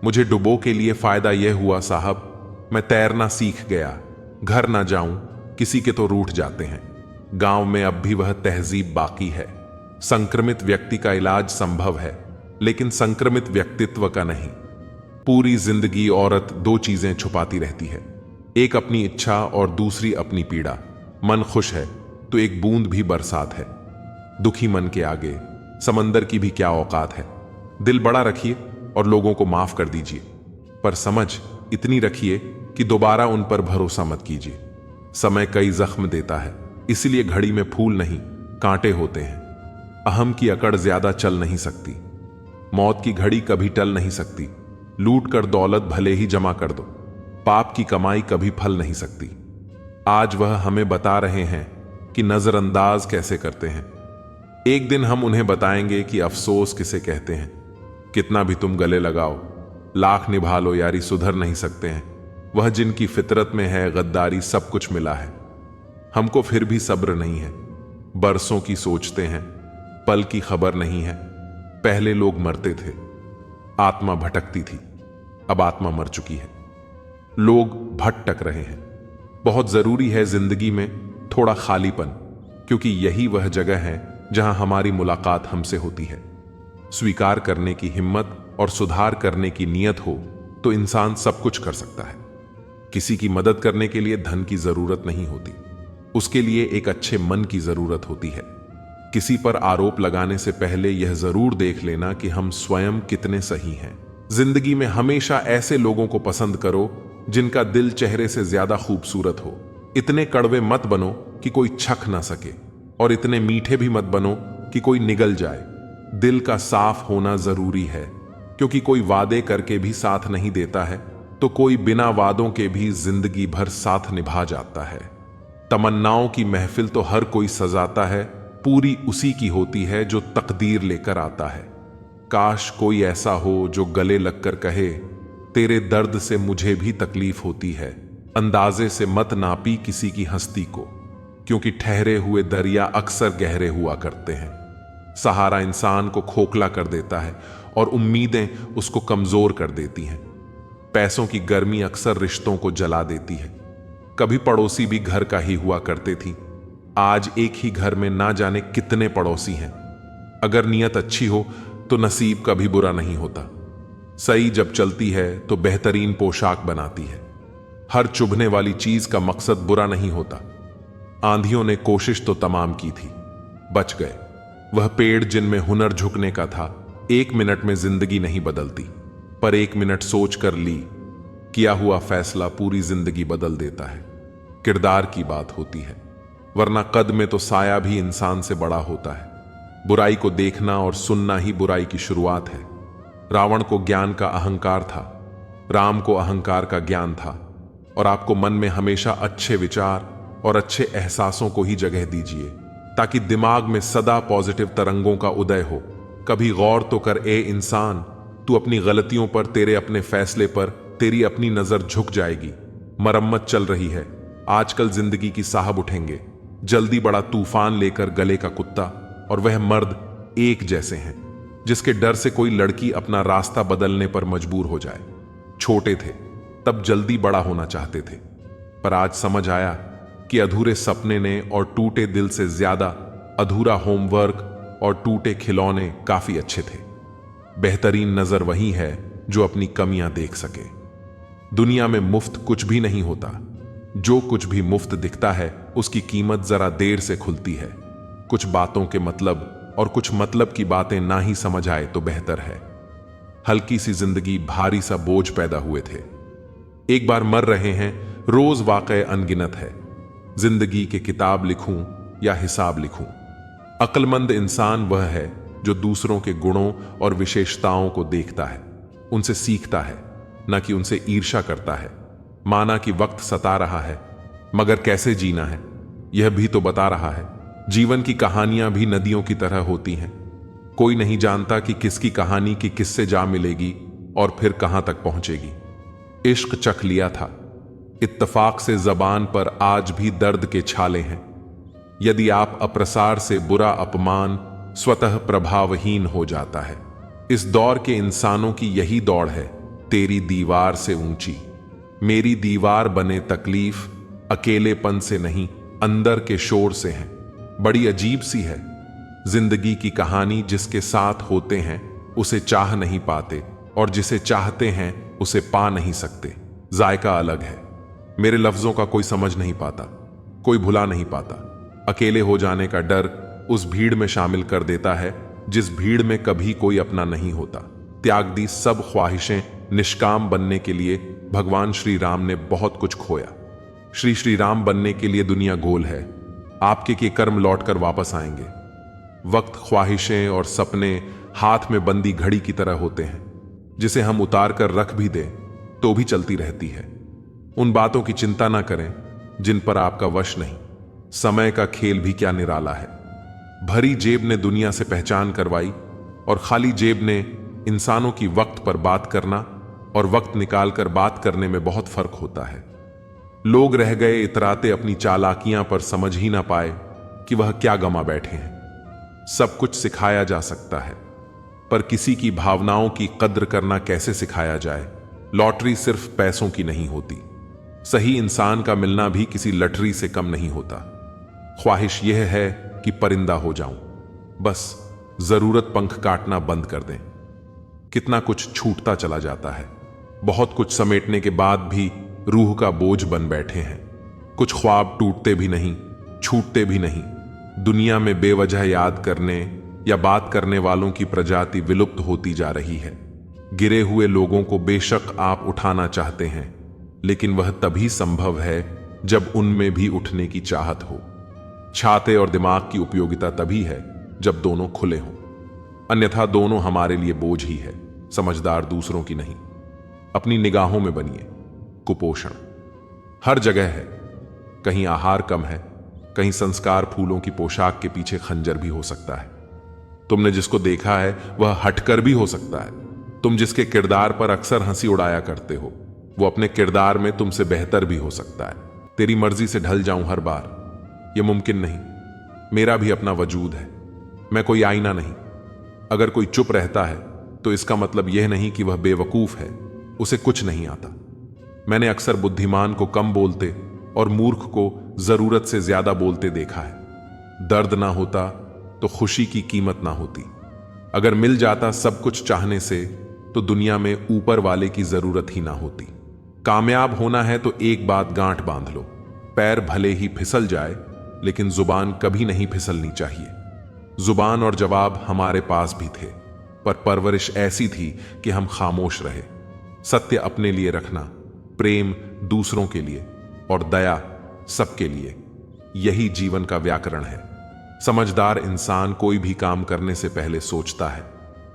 मुझे डुबो के लिए फायदा यह हुआ साहब, मैं तैरना सीख गया। घर ना जाऊं किसी के तो रूठ जाते हैं। गांव में अब भी वह तहजीब बाकी है। संक्रमित व्यक्ति का इलाज संभव है, लेकिन संक्रमित व्यक्तित्व का नहीं। पूरी जिंदगी औरत 2 चीजें छुपाती रहती है, एक अपनी इच्छा और दूसरी अपनी पीड़ा। मन खुश है तो एक बूंद भी बरसात है। दुखी मन के आगे समंदर की भी क्या औकात है। दिल बड़ा रखिए और लोगों को माफ कर दीजिए, पर समझ इतनी रखिए कि दोबारा उन पर भरोसा मत कीजिए। समय कई जख्म देता है, इसलिए घड़ी में फूल नहीं कांटे होते हैं। अहम की अकड़ ज्यादा चल नहीं सकती। मौत की घड़ी कभी टल नहीं सकती। लूट कर दौलत भले ही जमा कर दो, पाप की कमाई कभी फल नहीं सकती। आज वह हमें बता रहे हैं कि नजरअंदाज कैसे करते हैं। एक दिन हम उन्हें बताएंगे कि अफसोस किसे कहते हैं। कितना भी तुम गले लगाओ, लाख निभा लो यारी, सुधर नहीं सकते हैं। वह जिनकी फितरत में है गद्दारी, सब कुछ मिला है। हमको फिर भी सब्र नहीं है। बरसों की सोचते हैं, पल की खबर नहीं है। पहले लोग मरते थे, आत्मा भटकती थी, अब आत्मा मर चुकी है। लोग भटक रहे हैं। बहुत जरूरी है जिंदगी में थोड़ा खालीपन, क्योंकि यही वह जगह है जहां हमारी मुलाकात हमसे होती है। स्वीकार करने की हिम्मत और सुधार करने की नीयत हो तो इंसान सब कुछ कर सकता है। किसी की मदद करने के लिए धन की जरूरत नहीं होती, उसके लिए एक अच्छे मन की जरूरत होती है। किसी पर आरोप लगाने से पहले यह जरूर देख लेना कि हम स्वयं कितने सही हैं। जिंदगी में हमेशा ऐसे लोगों को पसंद करो जिनका दिल चेहरे से ज्यादा खूबसूरत हो। इतने कड़वे मत बनो कि कोई छक ना सके, और इतने मीठे भी मत बनो कि कोई निगल जाए। दिल का साफ होना जरूरी है, क्योंकि कोई वादे करके भी साथ नहीं देता है तो कोई बिना वादों के भी जिंदगी भर साथ निभा जाता है। तमन्नाओं की महफिल तो हर कोई सजाता है, पूरी उसी की होती है जो तकदीर लेकर आता है। काश कोई ऐसा हो जो गले लगकर कहे, तेरे दर्द से मुझे भी तकलीफ होती है। अंदाजे से मत नापी किसी की हस्ती को, क्योंकि ठहरे हुए दरिया अक्सर गहरे हुआ करते हैं। सहारा इंसान को खोखला कर देता है और उम्मीदें उसको कमजोर कर देती हैं। पैसों की गर्मी अक्सर रिश्तों को जला देती है। कभी पड़ोसी भी घर का ही हुआ करते थी, आज एक ही घर में ना जाने कितने पड़ोसी हैं। अगर नीयत अच्छी हो तो नसीब कभी बुरा नहीं होता। सही जब चलती है तो बेहतरीन पोशाक बनाती है। हर चुभने वाली चीज का मकसद बुरा नहीं होता। आंधियों ने कोशिश तो तमाम की थी, बच गए। वह पेड़ जिनमें हुनर झुकने का था, 1 मिनट में जिंदगी नहीं बदलती, पर 1 मिनट सोच कर ली किया हुआ फैसला पूरी जिंदगी बदल देता है। किरदार की बात होती है, वरना कद में तो साया भी इंसान से बड़ा होता है। बुराई को देखना और सुनना ही बुराई की शुरुआत है। रावण को ज्ञान का अहंकार था, राम को अहंकार का ज्ञान था। और आपको मन में हमेशा अच्छे विचार और अच्छे एहसासों को ही जगह दीजिए, ताकि दिमाग में सदा पॉजिटिव तरंगों का उदय हो। कभी गौर तो कर ए इंसान, तू अपनी गलतियों पर, तेरे अपने फैसले पर तेरी अपनी नजर झुक जाएगी। मरम्मत चल रही है, आजकल जिंदगी की साहब उठेंगे, जल्दी बड़ा तूफान लेकर गले का कुत्ता। और वह मर्द एक जैसे हैं जिसके डर से कोई लड़की अपना रास्ता बदलने पर मजबूर हो जाए। छोटे थे तब जल्दी बड़ा होना चाहते थे, पर आज समझ आया कि अधूरे सपने ने और टूटे दिल से ज्यादा अधूरा होमवर्क और टूटे खिलौने काफी अच्छे थे। बेहतरीन नजर वही है जो अपनी कमियां देख सके। दुनिया में मुफ्त कुछ भी नहीं होता, जो कुछ भी मुफ्त दिखता है उसकी कीमत जरा देर से खुलती है। कुछ बातों के मतलब और कुछ मतलब की बातें ना ही समझ आए तो बेहतर है। हल्की सी जिंदगी भारी सा बोझ पैदा हुए थे, एक बार मर रहे हैं, रोज वाक़े अनगिनत है। जिंदगी के किताब लिखूं या हिसाब लिखूं, अक्लमंद इंसान वह है जो दूसरों के गुणों और विशेषताओं को देखता है, उनसे सीखता है, न कि उनसे ईर्ष्या करता है। माना कि वक्त सता रहा है, मगर कैसे जीना है यह भी तो बता रहा है। जीवन की कहानियां भी नदियों की तरह होती हैं, कोई नहीं जानता कि किसकी कहानी की किससे जा मिलेगी और फिर कहां तक पहुंचेगी। इश्क चख लिया था, इत्तफाक से जबान पर आज भी दर्द के छाले हैं। यदि आप अप्रसार से बुरा अपमान स्वतः प्रभावहीन हो जाता है। इस दौर के इंसानों की यही दौड़ है, तेरी दीवार से ऊंची। मेरी दीवार बने तकलीफ अकेलेपन से नहीं, अंदर के शोर से है। बड़ी अजीब सी है जिंदगी की कहानी, जिसके साथ होते हैं उसे चाह नहीं पाते और जिसे चाहते हैं उसे पा नहीं सकते। जायका अलग है। मेरे लफ्जों का कोई समझ नहीं पाता, कोई भुला नहीं पाता। अकेले हो जाने का डर उस भीड़ में शामिल कर देता है जिस भीड़ में कभी कोई अपना नहीं होता। त्याग दी सब ख्वाहिशें निष्काम बनने के लिए भगवान श्री राम ने बहुत कुछ खोया। श्री राम बनने के लिए दुनिया गोल है, आपके के कर्म लौटकर वापस आएंगे। वक्त, ख्वाहिशें और सपने हाथ में बंदी घड़ी की तरह होते हैं, जिसे हम उतार कर रख भी दें तो भी चलती रहती है। उन बातों की चिंता ना करें जिन पर आपका वश नहीं। समय का खेल भी क्या निराला है। भरी जेब ने दुनिया से पहचान करवाई और खाली जेब ने इंसानों की वक्त पर बात करना और वक्त निकालकर बात करने में बहुत फर्क होता है। लोग रह गए इतराते अपनी चालाकियां पर, समझ ही ना पाए कि वह क्या गमा बैठे हैं। सब कुछ सिखाया जा सकता है, पर किसी की भावनाओं की कद्र करना कैसे सिखाया जाए। लॉटरी सिर्फ पैसों की नहीं होती, सही इंसान का मिलना भी किसी लटरी से कम नहीं होता। ख्वाहिश यह है कि परिंदा हो जाऊं, बस जरूरत पंख काटना बंद कर दें। कितना कुछ छूटता चला जाता है, बहुत कुछ समेटने के बाद भी रूह का बोझ बन बैठे हैं। कुछ ख्वाब टूटते भी नहीं, छूटते भी नहीं। दुनिया में बेवजह याद करने या बात करने वालों की प्रजाति विलुप्त होती जा रही है। गिरे हुए लोगों को बेशक आप उठाना चाहते हैं, लेकिन वह तभी संभव है जब उनमें भी उठने की चाहत हो। छाते और दिमाग की उपयोगिता तभी है जब दोनों खुले हों, अन्यथा दोनों हमारे लिए बोझ ही है। समझदार दूसरों की नहीं, अपनी निगाहों में बनिए। कुपोषण हर जगह है, कहीं आहार कम है, कहीं संस्कार फूलों की पोशाक के पीछे खंजर भी हो सकता है। तुमने जिसको देखा है वह हटकर भी हो सकता है। तुम जिसके किरदार पर अक्सर हंसी उड़ाया करते हो, वो अपने किरदार में तुमसे बेहतर भी हो सकता है। तेरी मर्जी से ढल जाऊं हर बार, यह मुमकिन नहीं। मेरा भी अपना वजूद है, मैं कोई आईना नहीं। अगर कोई चुप रहता है तो इसका मतलब यह नहीं कि वह बेवकूफ है, उसे कुछ नहीं आता। मैंने अक्सर बुद्धिमान को कम बोलते और मूर्ख को जरूरत से ज्यादा बोलते देखा है। दर्द ना होता तो खुशी की कीमत ना होती। अगर मिल जाता सब कुछ चाहने से तो दुनिया में ऊपर वाले की जरूरत ही ना होती। कामयाब होना है तो एक बात गांठ बांध लो, पैर भले ही फिसल जाए लेकिन जुबान कभी नहीं फिसलनी चाहिए। जुबान और जवाब हमारे पास भी थे, पर परवरिश ऐसी थी कि हम खामोश रहे। सत्य अपने लिए रखना, प्रेम दूसरों के लिए और दया सबके लिए, यही जीवन का व्याकरण है। समझदार इंसान कोई भी काम करने से पहले सोचता है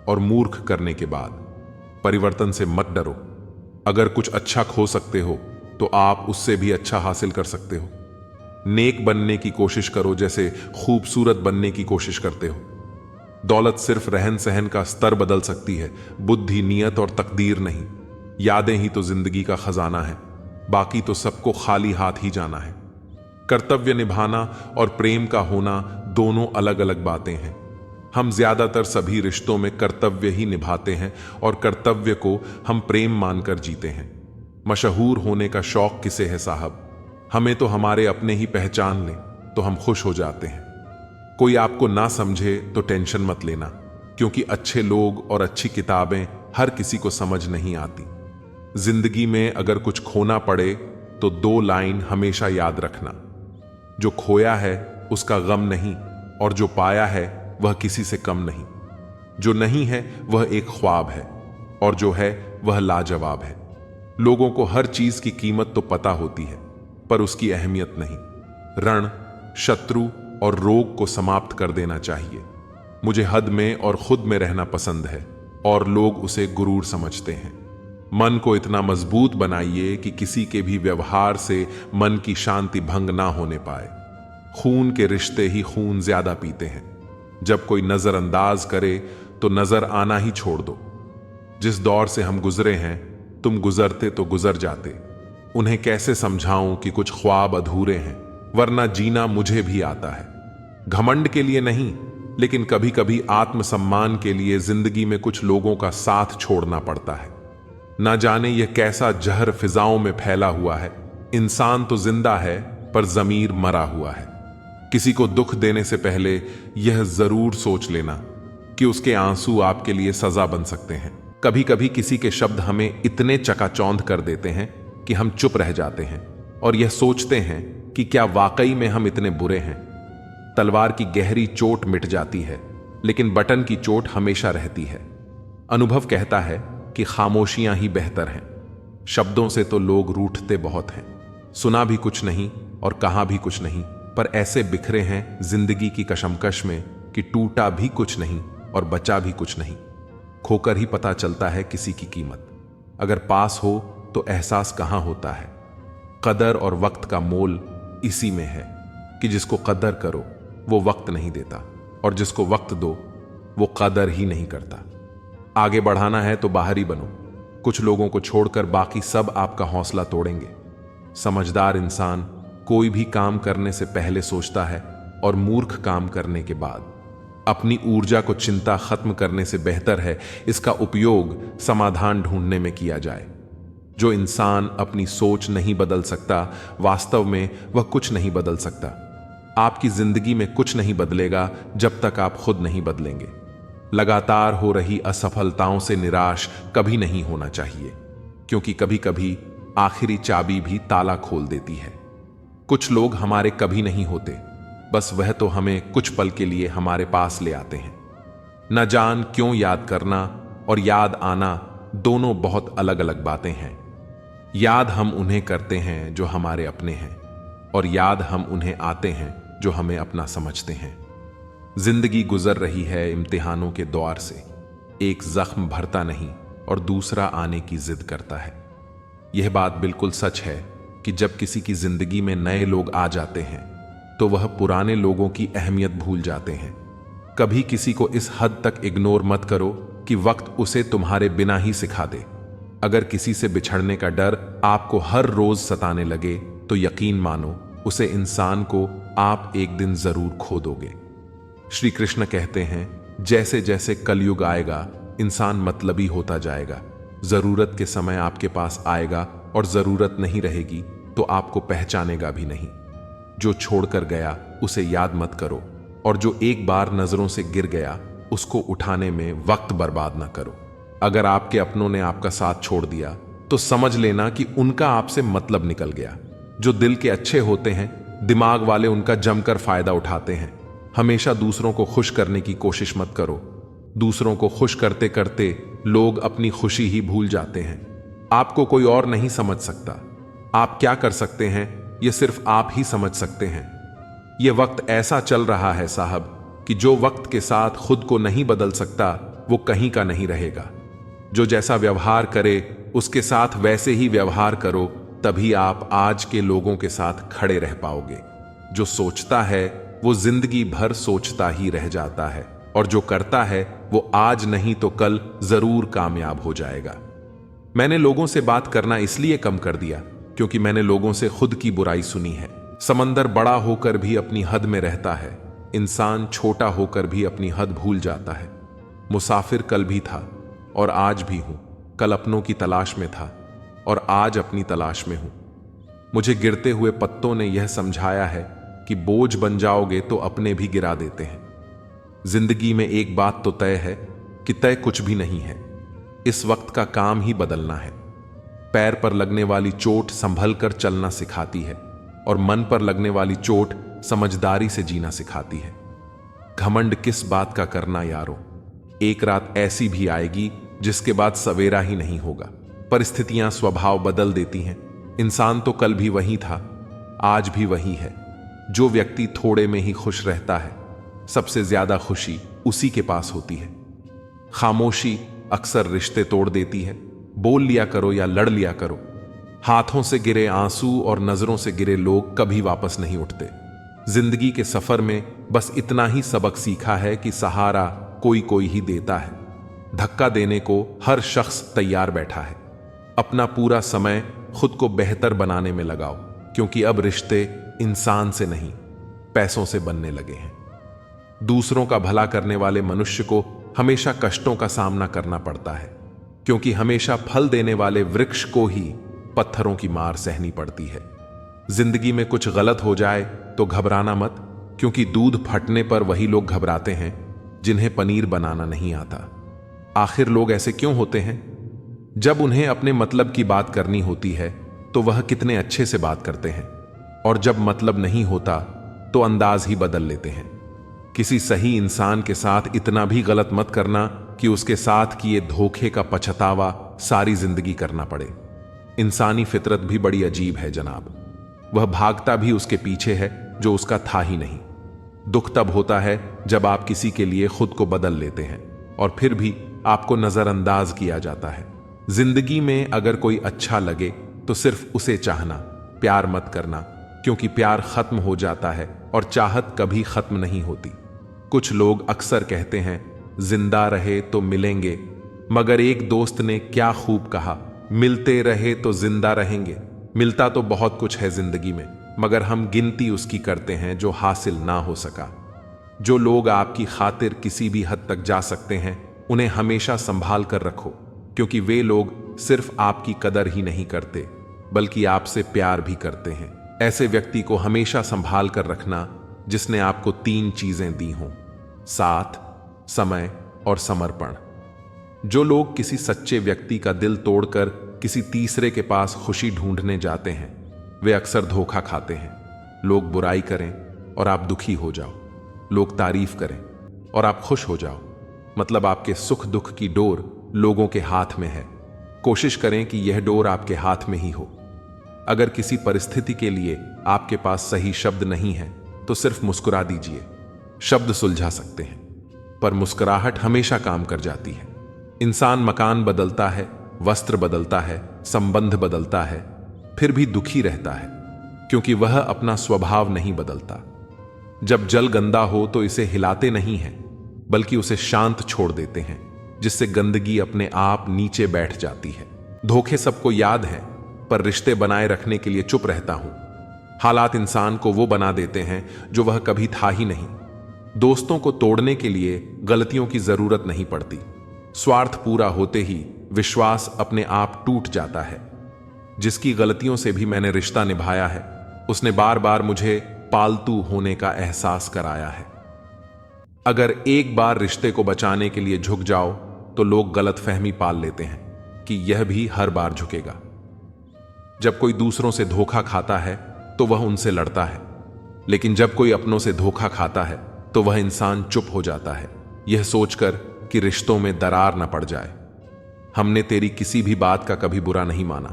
और मूर्ख करने के बाद। परिवर्तन से मत डरो। अगर कुछ अच्छा खो सकते हो तो आप उससे भी अच्छा हासिल कर सकते हो। नेक बनने की कोशिश करो जैसे खूबसूरत बनने की कोशिश करते हो। दौलत सिर्फ रहन सहन का स्तर बदल सकती है, बुद्धि, नियत और तकदीर नहीं। यादें ही तो जिंदगी का खजाना है, बाकी तो सबको खाली हाथ ही जाना है। कर्तव्य निभाना और प्रेम का होना दोनों अलग अलग बातें हैं। हम ज्यादातर सभी रिश्तों में कर्तव्य ही निभाते हैं और कर्तव्य को हम प्रेम मानकर जीते हैं। मशहूर होने का शौक किसे है साहब? हमें तो हमारे अपने ही पहचान लें तो हम खुश हो जाते हैं। कोई आपको ना समझे तो टेंशन मत लेना, क्योंकि अच्छे लोग और अच्छी किताबें हर किसी को समझ नहीं आती। जिंदगी में अगर कुछ खोना पड़े तो 2 लाइन हमेशा याद रखना, जो खोया है उसका गम नहीं, और जो पाया है वह किसी से कम नहीं। जो नहीं है वह एक ख्वाब है, और जो है वह लाजवाब है। लोगों को हर चीज की कीमत तो पता होती है, पर उसकी अहमियत नहीं। रण, शत्रु और रोग को समाप्त कर देना चाहिए। मुझे हद में और खुद में रहना पसंद है, और लोग उसे गुरूर समझते हैं। मन को इतना मजबूत बनाइए कि किसी के भी व्यवहार से मन की शांति भंग ना होने पाए। खून के रिश्ते ही खून ज्यादा पीते हैं। जब कोई नजरअंदाज करे तो नजर आना ही छोड़ दो। जिस दौर से हम गुजरे हैं, तुम गुजरते तो गुजर जाते। उन्हें कैसे समझाऊं कि कुछ ख्वाब अधूरे हैं, वरना जीना मुझे भी आता है। घमंड के लिए नहीं, लेकिन कभी कभी आत्मसम्मान के लिए जिंदगी में कुछ लोगों का साथ छोड़ना पड़ता है। ना जाने यह कैसा जहर फिजाओं में फैला हुआ है। इंसान तो जिंदा है, पर जमीर मरा हुआ है। किसी को दुख देने से पहले यह जरूर सोच लेना कि उसके आंसू आपके लिए सजा बन सकते हैं। कभी कभी किसी के शब्द हमें इतने चकाचौंध कर देते हैं कि हम चुप रह जाते हैं और यह सोचते हैं कि क्या वाकई में हम इतने बुरे हैं। तलवार की गहरी चोट मिट जाती है, लेकिन बटन की चोट हमेशा रहती है। अनुभव कहता है कि खामोशियां ही बेहतर हैं। शब्दों से तो लोग रूठते बहुत हैं। सुना भी कुछ नहीं और कहा भी कुछ नहीं, पर ऐसे बिखरे हैं जिंदगी की कशमकश में कि टूटा भी कुछ नहीं और बचा भी कुछ नहीं। खोकर ही पता चलता है किसी की कीमत। अगर पास हो तो एहसास कहां होता है। कदर और वक्त का मोल इसी में है कि जिसको कदर करो वो वक्त नहीं देता, और जिसको वक्त दो वो कदर ही नहीं करता। आगे बढ़ाना है तो बाहरी बनो। कुछ लोगों को छोड़कर बाकी सब आपका हौसला तोड़ेंगे। समझदार इंसान कोई भी काम करने से पहले सोचता है, और मूर्ख काम करने के बाद। अपनी ऊर्जा को चिंता खत्म करने से बेहतर है इसका उपयोग समाधान ढूंढने में किया जाए। जो इंसान अपनी सोच नहीं बदल सकता, वास्तव में वह कुछ नहीं बदल सकता। आपकी जिंदगी में कुछ नहीं बदलेगा जब तक आप खुद नहीं बदलेंगे। लगातार हो रही असफलताओं से निराश कभी नहीं होना चाहिए, क्योंकि कभी कभी आखिरी चाबी भी ताला खोल देती है। कुछ लोग हमारे कभी नहीं होते, बस वह तो हमें कुछ पल के लिए हमारे पास ले आते हैं। न जान क्यों याद करना और याद आना दोनों बहुत अलग अलग बातें हैं। याद हम उन्हें करते हैं जो हमारे अपने हैं, और याद हम उन्हें आते हैं जो हमें अपना समझते हैं। जिंदगी गुजर रही है इम्तिहानों के दौर से। एक जख्म भरता नहीं और दूसरा आने की जिद करता है। यह बात बिल्कुल सच है कि जब किसी की जिंदगी में नए लोग आ जाते हैं तो वह पुराने लोगों की अहमियत भूल जाते हैं। कभी किसी को इस हद तक इग्नोर मत करो कि वक्त उसे तुम्हारे बिना ही सिखा दे। अगर किसी से बिछड़ने का डर आपको हर रोज सताने लगे तो यकीन मानो उसे इंसान को आप एक दिन जरूर खो दोगे। श्री कृष्ण कहते हैं, जैसे जैसे कलयुग आएगा इंसान मतलबी होता जाएगा। जरूरत के समय आपके पास आएगा और जरूरत नहीं रहेगी तो आपको पहचानेगा भी नहीं। जो छोड़कर गया उसे याद मत करो, और जो एक बार नजरों से गिर गया उसको उठाने में वक्त बर्बाद ना करो। अगर आपके अपनों ने आपका साथ छोड़ दिया तो समझ लेना कि उनका आपसे मतलब निकल गया। जो दिल के अच्छे होते हैं, दिमाग वाले उनका जमकर फायदा उठाते हैं। हमेशा दूसरों को खुश करने की कोशिश मत करो। दूसरों को खुश करते करते लोग अपनी खुशी ही भूल जाते हैं। आपको कोई और नहीं समझ सकता। आप क्या कर सकते हैं ये सिर्फ आप ही समझ सकते हैं। ये वक्त ऐसा चल रहा है साहब कि जो वक्त के साथ खुद को नहीं बदल सकता वो कहीं का नहीं रहेगा। जो जैसा व्यवहार करे उसके साथ वैसे ही व्यवहार करो, तभी आप आज के लोगों के साथ खड़े रह पाओगे। जो सोचता है वो जिंदगी भर सोचता ही रह जाता है। और जो करता है वो आज नहीं तो कल जरूर कामयाब हो जाएगा। मैंने लोगों से बात करना इसलिए कम कर दिया क्योंकि मैंने लोगों से खुद की बुराई सुनी है। समंदर बड़ा होकर भी अपनी हद में रहता है, इंसान छोटा होकर भी अपनी हद भूल जाता है। मुसाफिर कल भी था और आज भी हूं, कल अपनों की तलाश में था और आज अपनी तलाश में हूं। मुझे गिरते हुए पत्तों ने यह समझाया है कि बोझ बन जाओगे तो अपने भी गिरा देते हैं। जिंदगी में एक बात तो तय है कि तय कुछ भी नहीं है, इस वक्त का काम ही बदलना है। पैर पर लगने वाली चोट संभल कर चलना सिखाती है और मन पर लगने वाली चोट समझदारी से जीना सिखाती है। घमंड किस बात का करना यारो, एक रात ऐसी भी आएगी जिसके बाद सवेरा ही नहीं होगा। परिस्थितियां स्वभाव बदल देती हैं। इंसान तो कल भी वही था, आज भी वही है। जो व्यक्ति थोड़े में ही खुश रहता है, सबसे ज्यादा खुशी उसी के पास होती है। खामोशी अक्सर रिश्ते तोड़ देती है। बोल लिया करो या लड़ लिया करो। हाथों से गिरे आंसू और नजरों से गिरे लोग कभी वापस नहीं उठते। जिंदगी के सफर में बस इतना ही सबक सीखा है कि सहारा कोई कोई ही देता है। धक्का देने को हर शख्स तैयार बैठा है। अपना पूरा समय खुद को बेहतर बनाने में लगाओ, क्योंकि अब रिश्ते इंसान से नहीं पैसों से बनने लगे हैं। दूसरों का भला करने वाले मनुष्य को हमेशा कष्टों का सामना करना पड़ता है, क्योंकि हमेशा फल देने वाले वृक्ष को ही पत्थरों की मार सहनी पड़ती है। जिंदगी में कुछ गलत हो जाए तो घबराना मत, क्योंकि दूध फटने पर वही लोग घबराते हैं जिन्हें पनीर बनाना नहीं आता। आखिर लोग ऐसे क्यों होते हैं? जब उन्हें अपने मतलब की बात करनी होती है तो वह कितने अच्छे से बात करते हैं, और जब मतलब नहीं होता तो अंदाज ही बदल लेते हैं। किसी सही इंसान के साथ इतना भी गलत मत करना कि उसके साथ किए धोखे का पछतावा सारी जिंदगी करना पड़े। इंसानी फितरत भी बड़ी अजीब है जनाब। वह भागता भी उसके पीछे है जो उसका था ही नहीं। दुख तब होता है जब आप किसी के लिए खुद को बदल लेते हैं और फिर भी आपको नजरअंदाज किया जाता है। जिंदगी में अगर कोई अच्छा लगे तो सिर्फ उसे चाहना, प्यार मत करना, क्योंकि प्यार खत्म हो जाता है और चाहत कभी खत्म नहीं होती। कुछ लोग अक्सर कहते हैं जिंदा रहे तो मिलेंगे, मगर एक दोस्त ने क्या खूब कहा, मिलते रहे तो जिंदा रहेंगे। मिलता तो बहुत कुछ है जिंदगी में, मगर हम गिनती उसकी करते हैं जो हासिल ना हो सका। जो लोग आपकी खातिर किसी भी हद तक जा सकते हैं, उन्हें हमेशा संभाल कर रखो, क्योंकि वे लोग सिर्फ आपकी कदर ही नहीं करते बल्कि आपसे प्यार भी करते हैं। ऐसे व्यक्ति को हमेशा संभाल कर रखना जिसने आपको 3 चीजें दी हों: साथ, समय और समर्पण। जो लोग किसी सच्चे व्यक्ति का दिल तोड़कर किसी तीसरे के पास खुशी ढूंढने जाते हैं, वे अक्सर धोखा खाते हैं। लोग बुराई करें और आप दुखी हो जाओ, लोग तारीफ करें और आप खुश हो जाओ, मतलब आपके सुख दुख की डोर लोगों के हाथ में है। कोशिश करें कि यह डोर आपके हाथ में ही हो। अगर किसी परिस्थिति के लिए आपके पास सही शब्द नहीं है तो सिर्फ मुस्कुरा दीजिए। शब्द सुलझा सकते हैं, पर मुस्कुराहट हमेशा काम कर जाती है। इंसान मकान बदलता है, वस्त्र बदलता है, संबंध बदलता है, फिर भी दुखी रहता है, क्योंकि वह अपना स्वभाव नहीं बदलता। जब जल गंदा हो तो इसे हिलाते नहीं हैं, बल्कि उसे शांत छोड़ देते हैं, जिससे गंदगी अपने आप नीचे बैठ जाती है। धोखे सबको याद है, पर रिश्ते बनाए रखने के लिए चुप रहता हूं। हालात इंसान को वो बना देते हैं जो वह कभी था ही नहीं। दोस्तों को तोड़ने के लिए गलतियों की जरूरत नहीं पड़ती। स्वार्थ पूरा होते ही विश्वास अपने आप टूट जाता है। जिसकी गलतियों से भी मैंने रिश्ता निभाया है, उसने बार बार मुझे पालतू होने का एहसास कराया है। अगर एक बार रिश्ते को बचाने के लिए झुक जाओ तो लोग गलतफहमी पाल लेते हैं कि यह भी हर बार झुकेगा। जब कोई दूसरों से धोखा खाता है तो वह उनसे लड़ता है, लेकिन जब कोई अपनों से धोखा खाता है तो वह इंसान चुप हो जाता है, यह सोचकर कि रिश्तों में दरार न पड़ जाए। हमने तेरी किसी भी बात का कभी बुरा नहीं माना,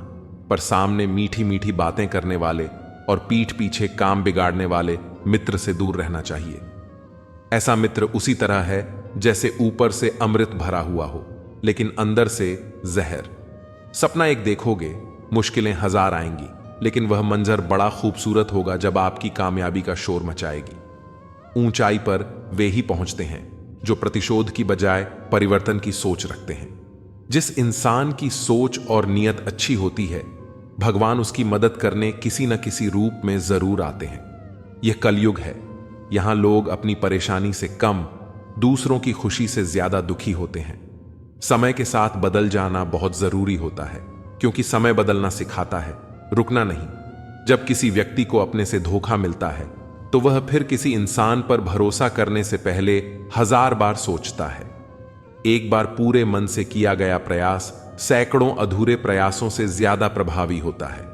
पर सामने मीठी मीठी बातें करने वाले और पीठ पीछे काम बिगाड़ने वाले मित्र से दूर रहना चाहिए। ऐसा मित्र उसी तरह है जैसे ऊपर से अमृत भरा हुआ हो, लेकिन अंदर से जहर। सपना एक देखोगे, मुश्किलें 1000 आएंगी, लेकिन वह मंजर बड़ा खूबसूरत होगा जब आपकी कामयाबी का शोर मचाएगी। ऊंचाई पर वे ही पहुंचते हैं जो प्रतिशोध की बजाय परिवर्तन की सोच रखते हैं। जिस इंसान की सोच और नीयत अच्छी होती है, भगवान उसकी मदद करने किसी न किसी रूप में जरूर आते हैं। यह कलयुग है। यहां लोग अपनी परेशानी से कम, दूसरों की खुशी से ज्यादा दुखी होते हैं। समय के साथ बदल जाना बहुत जरूरी होता है, क्योंकि समय बदलना सिखाता है, रुकना नहीं। जब किसी व्यक्ति को अपने से धोखा मिलता है, तो वह फिर किसी इंसान पर भरोसा करने से पहले 1000 बार सोचता है। एक बार पूरे मन से किया गया प्रयास सैकड़ों अधूरे प्रयासों से ज्यादा प्रभावी होता है।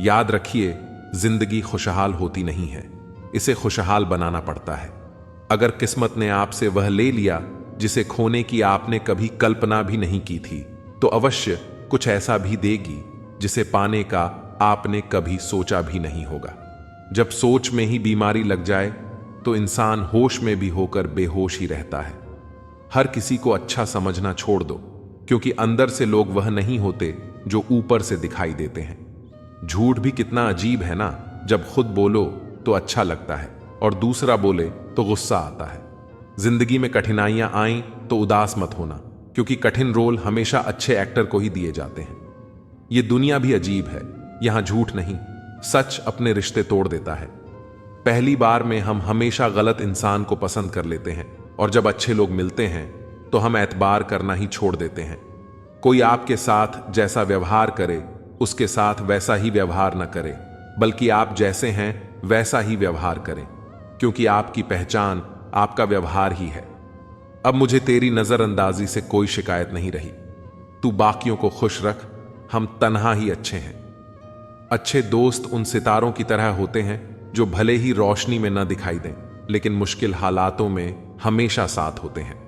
याद रखिए, जिंदगी खुशहाल होती नहीं है, इसे खुशहाल बनाना पड़ता है। अगर किस्मत ने आपसे वह ले लिया जिसे खोने की आपने कभी कल्पना भी नहीं की थी, तो अवश्य कुछ ऐसा भी देगी जिसे पाने का आपने कभी सोचा भी नहीं होगा। जब सोच में ही बीमारी लग जाए, तो इंसान होश में भी होकर बेहोश ही रहता है। हर किसी को अच्छा समझना छोड़ दो, क्योंकि अंदर से लोग वह नहीं होते जो ऊपर से दिखाई देते हैं। झूठ भी कितना अजीब है ना, जब खुद बोलो तो अच्छा लगता है और दूसरा बोले तो गुस्सा आता है। जिंदगी में कठिनाइयां आईं तो उदास मत होना, क्योंकि कठिन रोल हमेशा अच्छे एक्टर को ही दिए जाते हैं। ये दुनिया भी अजीब है, यहां झूठ नहीं, सच अपने रिश्ते तोड़ देता है। पहली बार में हम हमेशा गलत इंसान को पसंद कर लेते हैं, और जब अच्छे लोग मिलते हैं तो हम एतबार करना ही छोड़ देते हैं। कोई आपके साथ जैसा व्यवहार करे, उसके साथ वैसा ही व्यवहार न करे, बल्कि आप जैसे हैं वैसा ही व्यवहार करें, क्योंकि आपकी पहचान आपका व्यवहार ही है। अब मुझे तेरी नजरअंदाजी से कोई शिकायत नहीं रही। तू बाकियों को खुश रख, हम तन्हा ही अच्छे हैं। अच्छे दोस्त उन सितारों की तरह होते हैं जो भले ही रोशनी में न दिखाई दें, लेकिन मुश्किल हालातों में हमेशा साथ होते हैं।